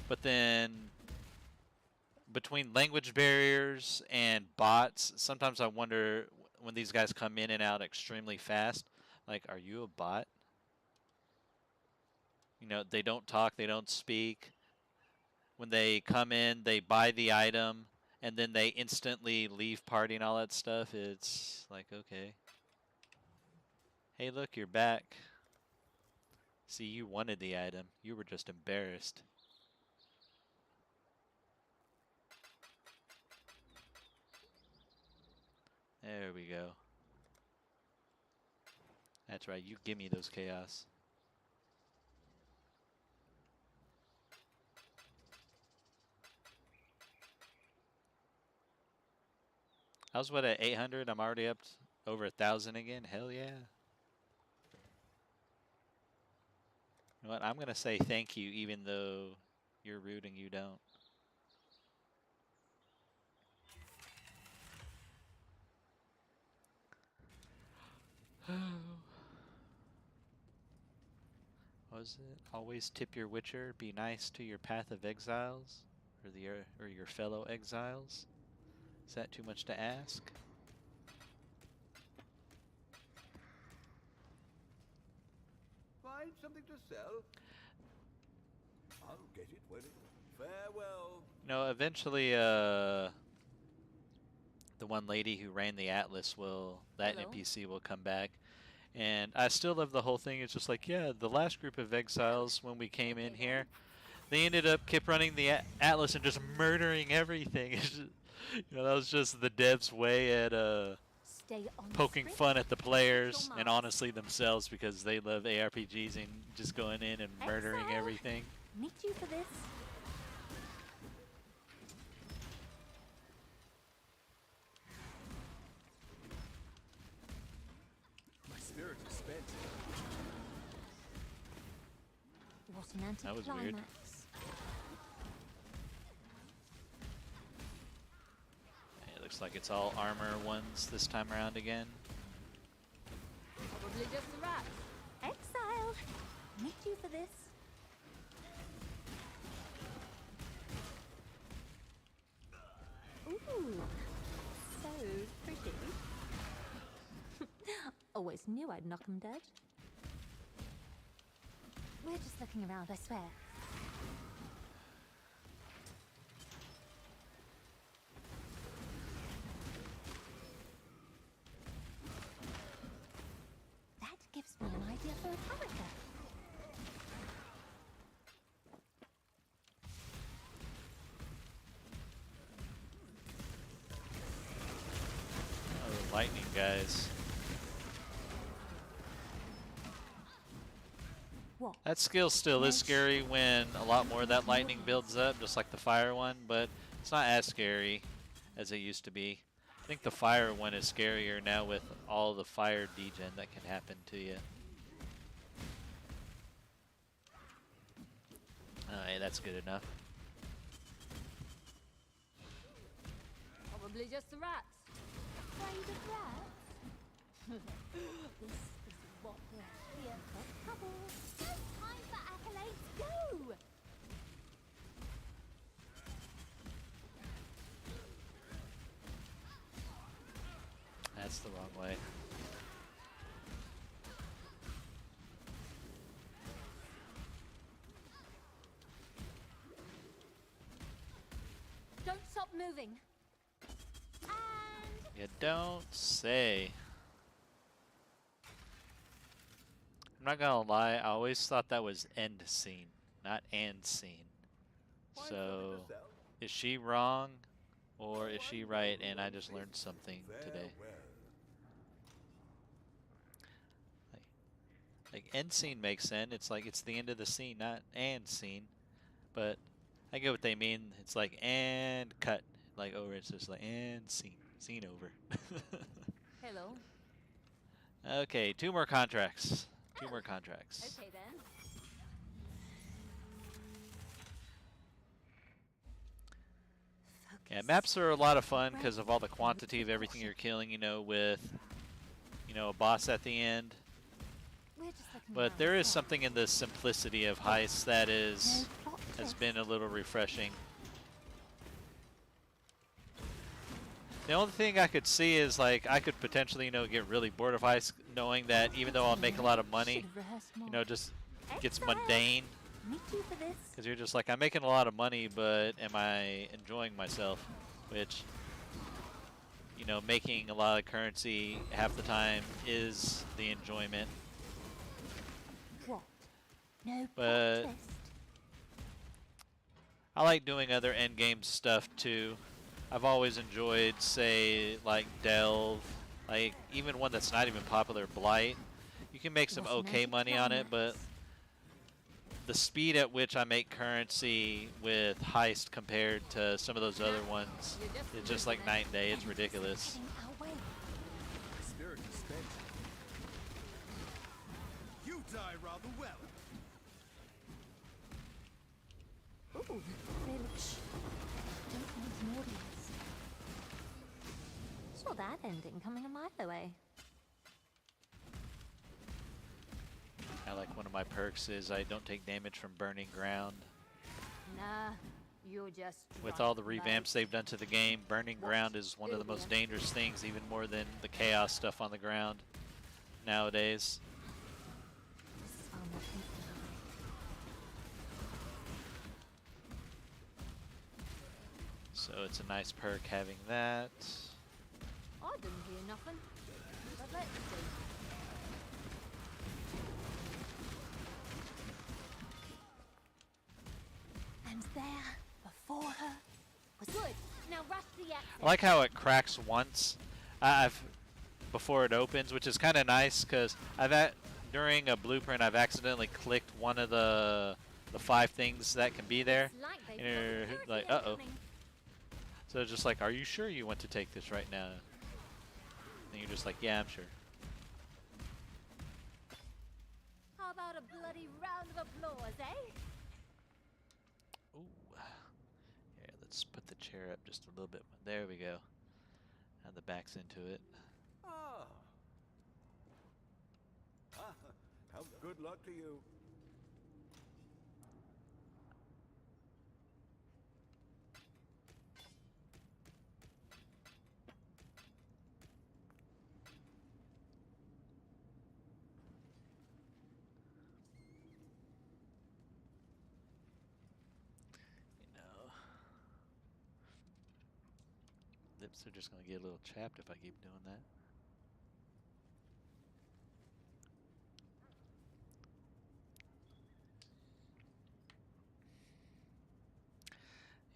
but then between language barriers and bots, sometimes I wonder when these guys come in and out extremely fast, like, are you a bot? You know, they don't talk, they don't speak. When they come in, they buy the item, and then they instantly leave party and all that stuff. It's like, okay. Hey, look, you're back. See, you wanted the item. You were just embarrassed. There we go. That's right, you give me those chaos. I was what, at 800? I'm already up over 1,000 again? Hell yeah. You know what? I'm going to say thank you even though you're rude and you don't. was it? Always tip your witcher. Be nice to your path of exiles, or your fellow exiles. Is that too much to ask? Find something to sell? I'll get it when it... Farewell. No, eventually, the one lady who ran the Atlas that Hello? NPC will come back. And I still love the whole thing. It's just like, yeah, the last group of exiles, when we came in here, they ended up kept running the Atlas and just murdering everything. It's just, that was just the devs' way at Stay on poking script. fun at the players Your and marks. honestly themselves because they love ARPGs and just going in and murdering Exile. everything. Need you for this. My spirit is spent. What an That was weird. anticlimax. It looks like it's all armor ones this time around again. Probably just a rat. Exile. Need you for this. Ooh, so pretty. Always knew I'd knock 'em dead. We're just looking around, I swear. That gives me an idea for a character. Oh, the lightning guys. What? That skill still is scary when a lot more of that lightning builds up, just like the fire one, but it's not as scary as it used to be. I think the fire one is scarier now with all the fire degen that can happen to you. Alright, that's good enough. Probably just a rat. Afraid of rats? This is what we're here for. Trouble. No time for accolades. Go! That's the wrong way. Don't stop moving. And You don't say. I'm not gonna lie, I always thought that was end scene, not and scene. Find So, something to sell? is she wrong or is she right and I just learned something today? Farewell. Like end scene makes sense. It's like it's the end of the scene, not and scene. But I get what they mean. It's like and cut. Like over. It's just like and scene. Scene over. hello. Okay, 2 more contracts. 2 more contracts. Okay then. Yeah, maps are a lot of fun because of all the quantity of everything you're killing, with, a boss at the end. We're just looking But around, there is so. something in the simplicity of Heist that is No plot has twist. been a little refreshing. The only thing I could see is like I could potentially, get really bored of Heist, knowing that even though I'll make a lot of money, Should've rehearsed more. just gets Exile. mundane. Need you for this. Because you're just like, I'm making a lot of money, but am I enjoying myself? Which, making a lot of currency half the time is the enjoyment. What? No But- plot twist. I like doing other end game stuff too. I've always enjoyed, say, like Delve, like even one that's not even popular, Blight. You can make some What an okay money on it, but anticlimax. the speed at which I make currency with Heist compared to some of those other ones is just like night and day. It's ridiculous. Heading our way. My spirit is spent. You die rather well. Ooh, they look don't want an audience. Saw that ending coming a mile away. I like one of my perks is I don't take damage from burning ground. Nah, you're just With drunk, all the mate. revamps they've done to the game, burning ground is one of the most dangerous things, even more than the chaos stuff on the ground nowadays. So much info. So it's a nice perk having that. I didn't hear nothing. But let's see. And there, before her, was Good. Now rush the exit. I like how it cracks once before it opens, which is kind of nice because during a blueprint I've accidentally clicked one of the 5 things that can be there. It's like they've And got you're security like, uh-oh. incoming. So it's just like, are you sure you want to take this right now? And you're just like, yeah, I'm sure. How about a bloody round of applause, eh? Ooh. Yeah, let's put the chair up just a little bit. There we go. Now the back's into it. Ah. How good luck to you. You know, lips are just gonna get a little chapped if I keep doing that.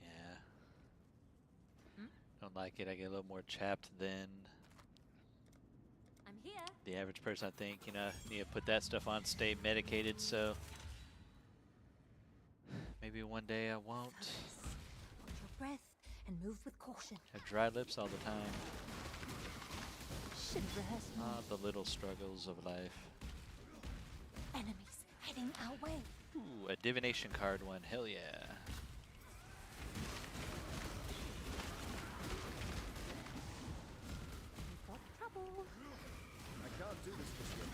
Yeah. Don't like it. I get a little more chapped than I'm here. the average person. I think, you know, need to put that stuff on, stay medicated, so maybe one day I won't hold your breath and move with caution. have dry lips all the time. Should have rehearsed more. Ah, the little struggles of life. Enemies heading our way. Ooh, a divination card one. Hell yeah. We've got trouble. I can't do this just yet.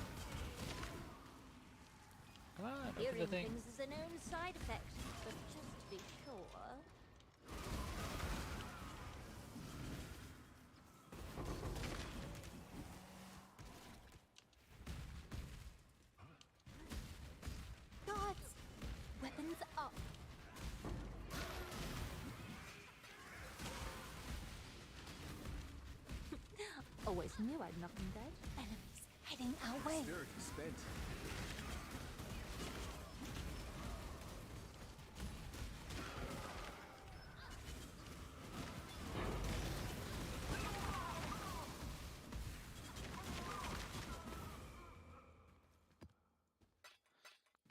Come on, open the Hearing thing. things is a known side effect, but just to be sure. Guards, weapons up. Always knew I'd knock them dead. Enemies heading our way. Spirit is spent.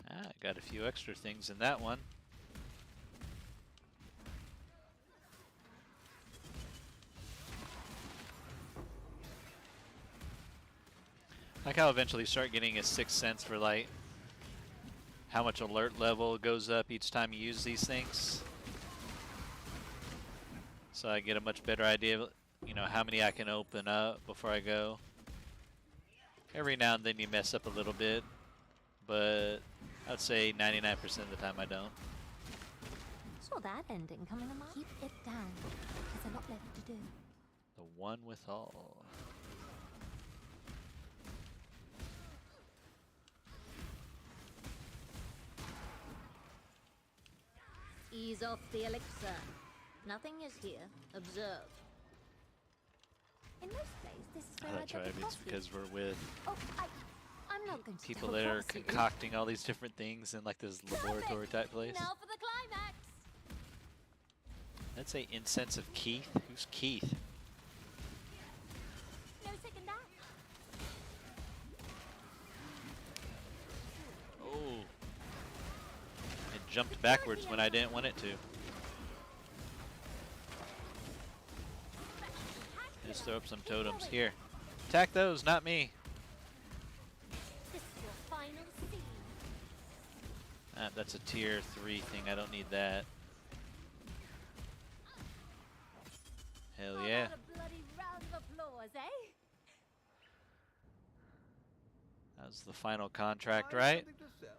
Ah, got a few extra things in that one. Like how eventually start getting a 6th sense for like how much alert level goes up each time you use these things. So I get a much better idea of, you know, how many I can open up before I go. Every now and then you mess up a little bit, but I'd say 99% of the time I don't. Saw that ending coming a mile. Keep it down. There's a lot left to do. The one with all. Ease off the elixir. Nothing is here. Observe. In most places, this is Oh, where I that's get right. the It's coffee. because we're with Oh, I'm not going to people tell that are boss you. concocting all these different things in like this laboratory type place. Now for the climax. Let's say incense of Keith. Who's Keith? No second that. Oh. It jumped backwards when I didn't want it to. Just throw up some totems. Here. Attack those, not me. This is your final scene. That's a tier 3 thing. I don't need that. Hell How yeah. about a bloody round of applause, eh? That was the final contract, Find right? something to sell?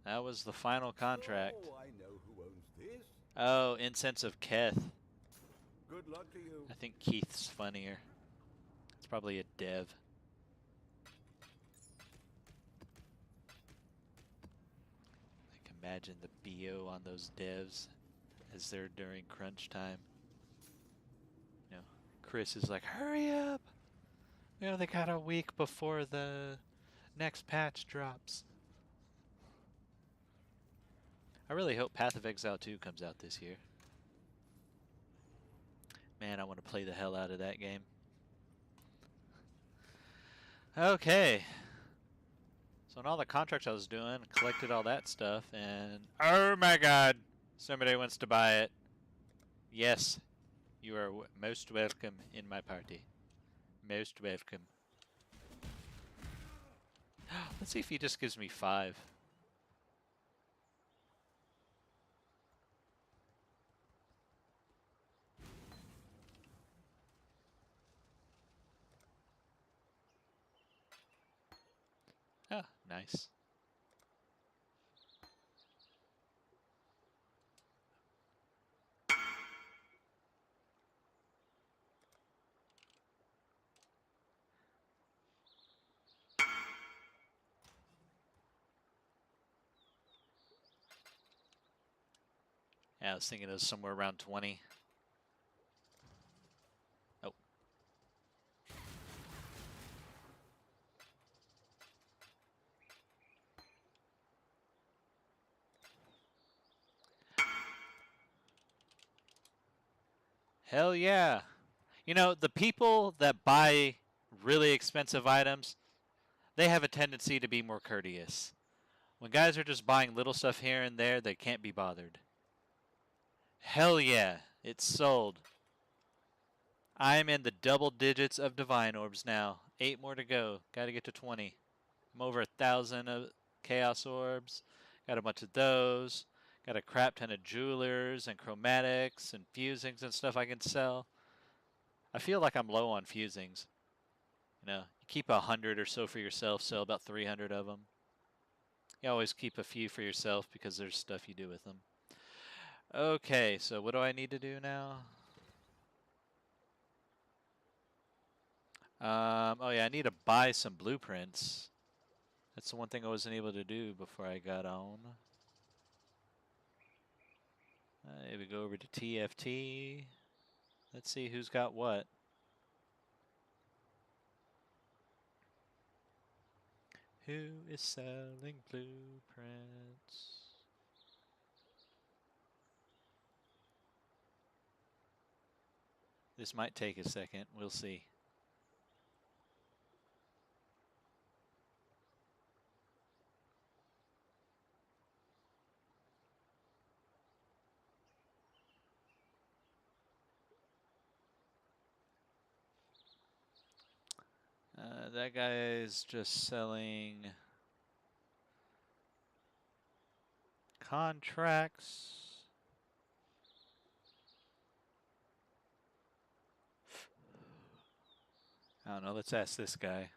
That was the final contract. Oh, I know who owns this. Oh, Incense of Keth. Good luck to you. I think Keith's funnier. It's probably a dev. I can imagine the BO on those devs as they're during crunch time. You know, Chris is like, hurry up! You know, they got a week before the next patch drops. I really hope Path of Exile 2 comes out this year. Man, I want to play the hell out of that game. Okay. So in all the contracts I was doing, collected all that stuff, and oh my god, somebody wants to buy it. Yes, you are most welcome in my party. Most welcome. Let's see if he just gives me 5. Ah, nice. Yeah, I was thinking it was somewhere around 20. Oh. Hell yeah. You know, the people that buy really expensive items, they have a tendency to be more courteous. When guys are just buying little stuff here and there, they can't be bothered. Hell yeah, it's sold. I'm in the double digits of divine orbs now. 8 more to go. Gotta get to 20. I'm over 1,000 of chaos orbs. Got a bunch of those. Got a crap ton of jewelers and chromatics and fusings and stuff I can sell. I feel like I'm low on fusings. You know, you keep 100 or so for yourself, sell about 300 of them. You always keep a few for yourself because there's stuff you do with them. Okay, so what do I need to do now? Oh yeah, I need to buy some blueprints. That's the one thing I wasn't able to do before I got on. Here we go over to TFT. Let's see who's got what. Who is selling blueprints? This might take a second. We'll see. That guy is just selling contracts. I don't know. Let's ask this guy.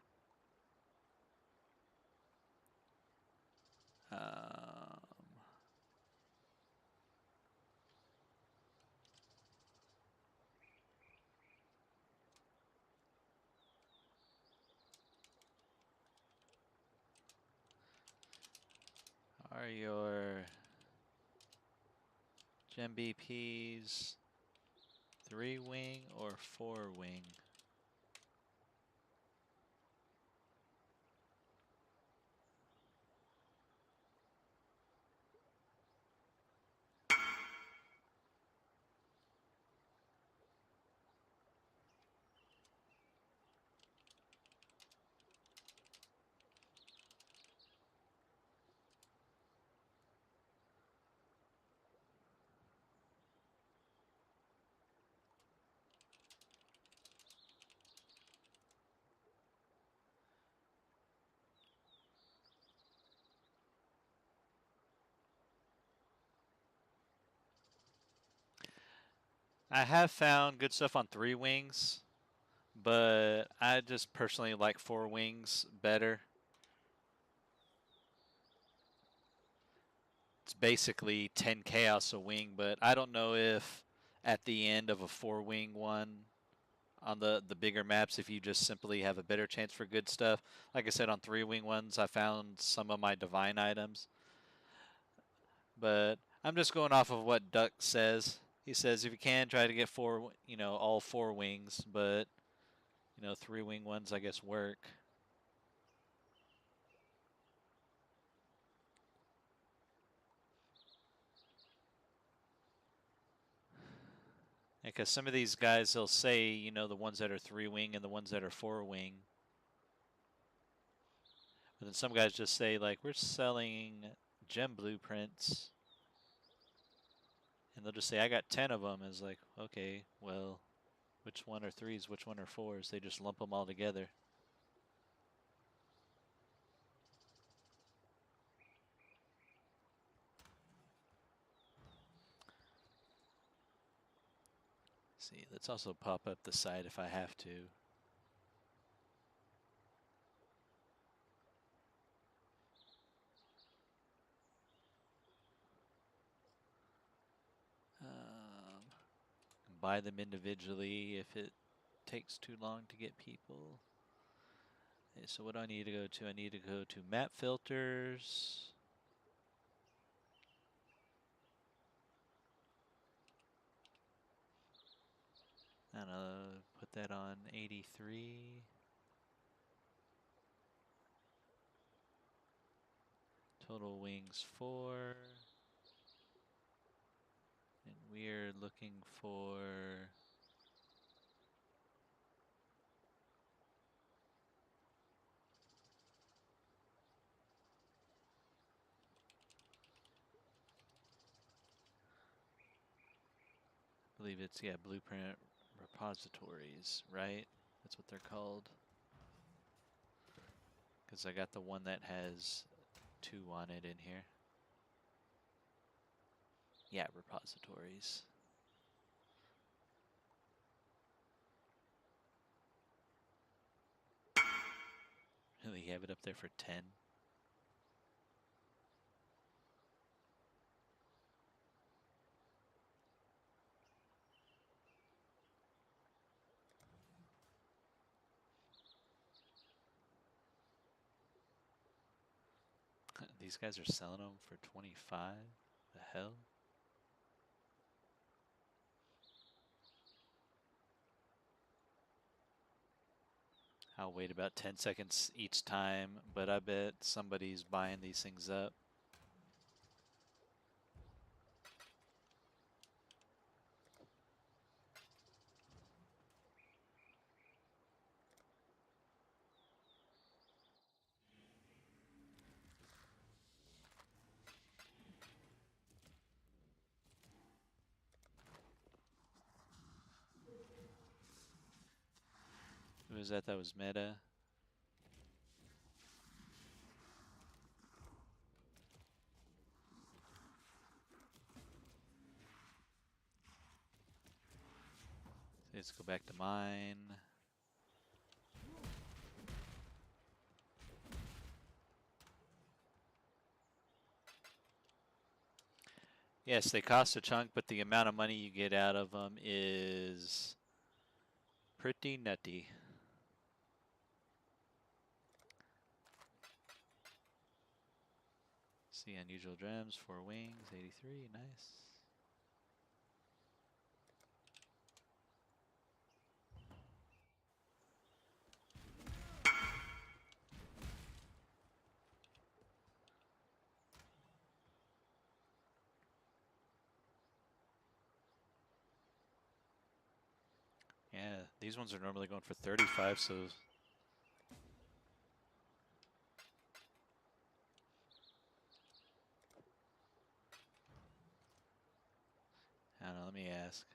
Are your Gem BPs 3-wing or 4-wing? I have found good stuff on 3 wings, but I just personally like 4 wings better. It's basically 10 chaos a wing, but I don't know if at the end of a 4 wing one on the bigger maps, if you just simply have a better chance for good stuff. Like I said, on 3 wing ones, I found some of my divine items. But I'm just going off of what Duck says. He says if you can, try to get 4, all 4 wings, but 3 wing ones I guess work. Because some of these guys, they'll say, the ones that are 3 wing and the ones that are 4 wing. But then some guys just say, like, we're selling gem blueprints. And they'll just say, I got 10 of them. It's like, okay, well, which one are 3s, which one are 4s? They just lump them all together. See, let's also pop up the site if I have to. Buy them individually if it takes too long to get people. Okay, so what do I need to go to? I need to go to map filters. I don't know, put that on 83. Total wings 4. And we're looking for I believe it's, yeah, blueprint repositories, right? That's what they're called. Because I got the one that has 2 on it in here. Yeah, repositories. Really have it up there for 10. These guys are selling them for 25. The hell? I'll wait about 10 seconds each time, but I bet somebody's buying these things up. Who was that? That was Meta. Let's go back to mine. Yes, they cost a chunk, but the amount of money you get out of them is pretty nutty. See, unusual gems, 4 wings, 83, nice. Yeah, these ones are normally going for 35, so I don't know, let me ask.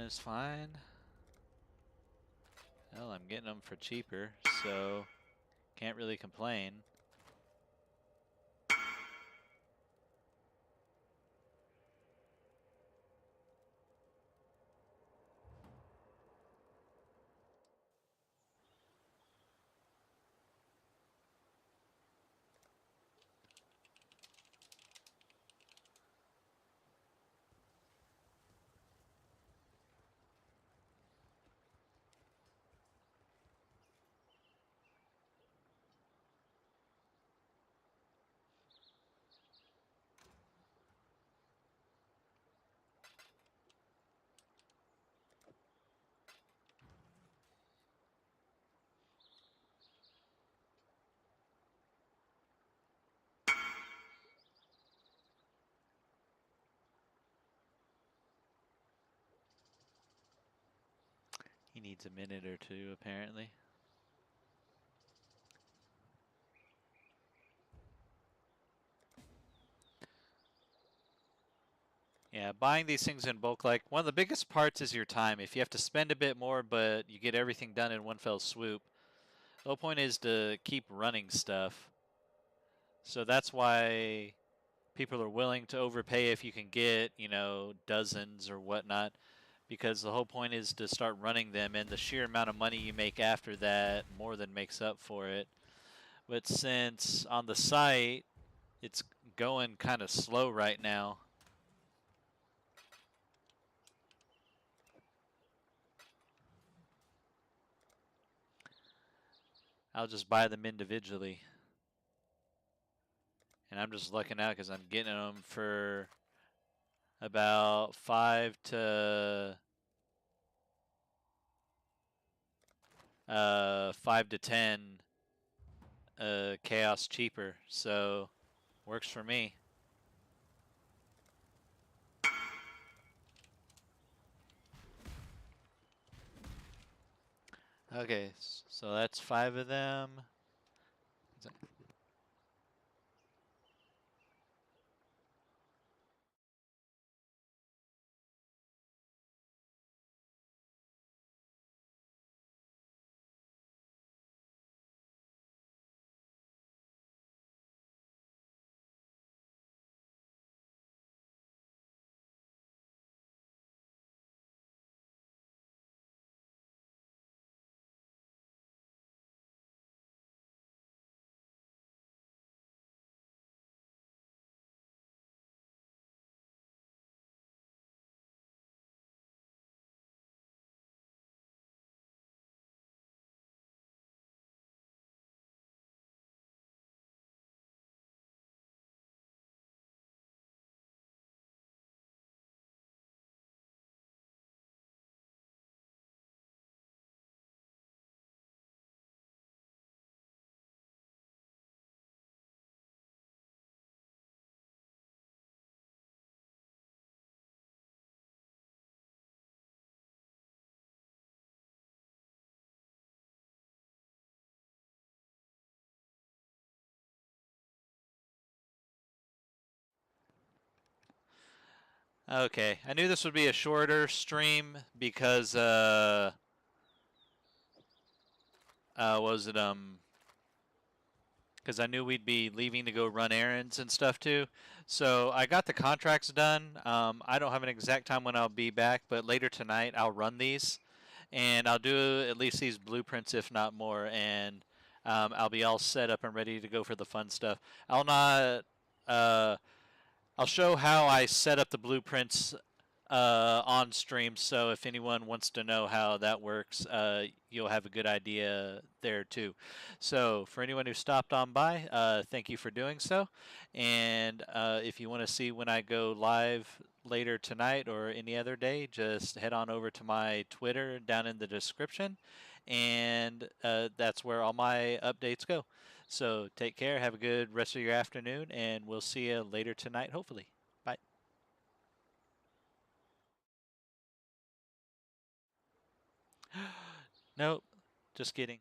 is fine. Well, I'm getting them for cheaper, so can't really complain. He needs a minute or two, apparently. Yeah, buying these things in bulk, like, one of the biggest parts is your time. If you have to spend a bit more, but you get everything done in one fell swoop, the whole point is to keep running stuff. So that's why people are willing to overpay if you can get, you know, dozens or whatnot, because the whole point is to start running them, and the sheer amount of money you make after that more than makes up for it. But since on the site it's going kind of slow right now, I'll just buy them individually. And I'm just lucking out because I'm getting them for about 5 to 10 chaos cheaper, so works for me. Okay, so that's 5 of them. Okay, I knew this would be a shorter stream because was it because I knew we'd be leaving to go run errands and stuff too. So I got the contracts done. I don't have an exact time when I'll be back, but later tonight I'll run these, and I'll do at least these blueprints, if not more, and I'll be all set up and ready to go for the fun stuff. I'll not. I'll show how I set up the blueprints on stream, so if anyone wants to know how that works, you'll have a good idea there too. So for anyone who stopped on by, thank you for doing so. And if you want to see when I go live later tonight or any other day, just head on over to my Twitter down in the description, and that's where all my updates go. So take care, have a good rest of your afternoon, and we'll see you later tonight, hopefully. Bye. Nope, just kidding.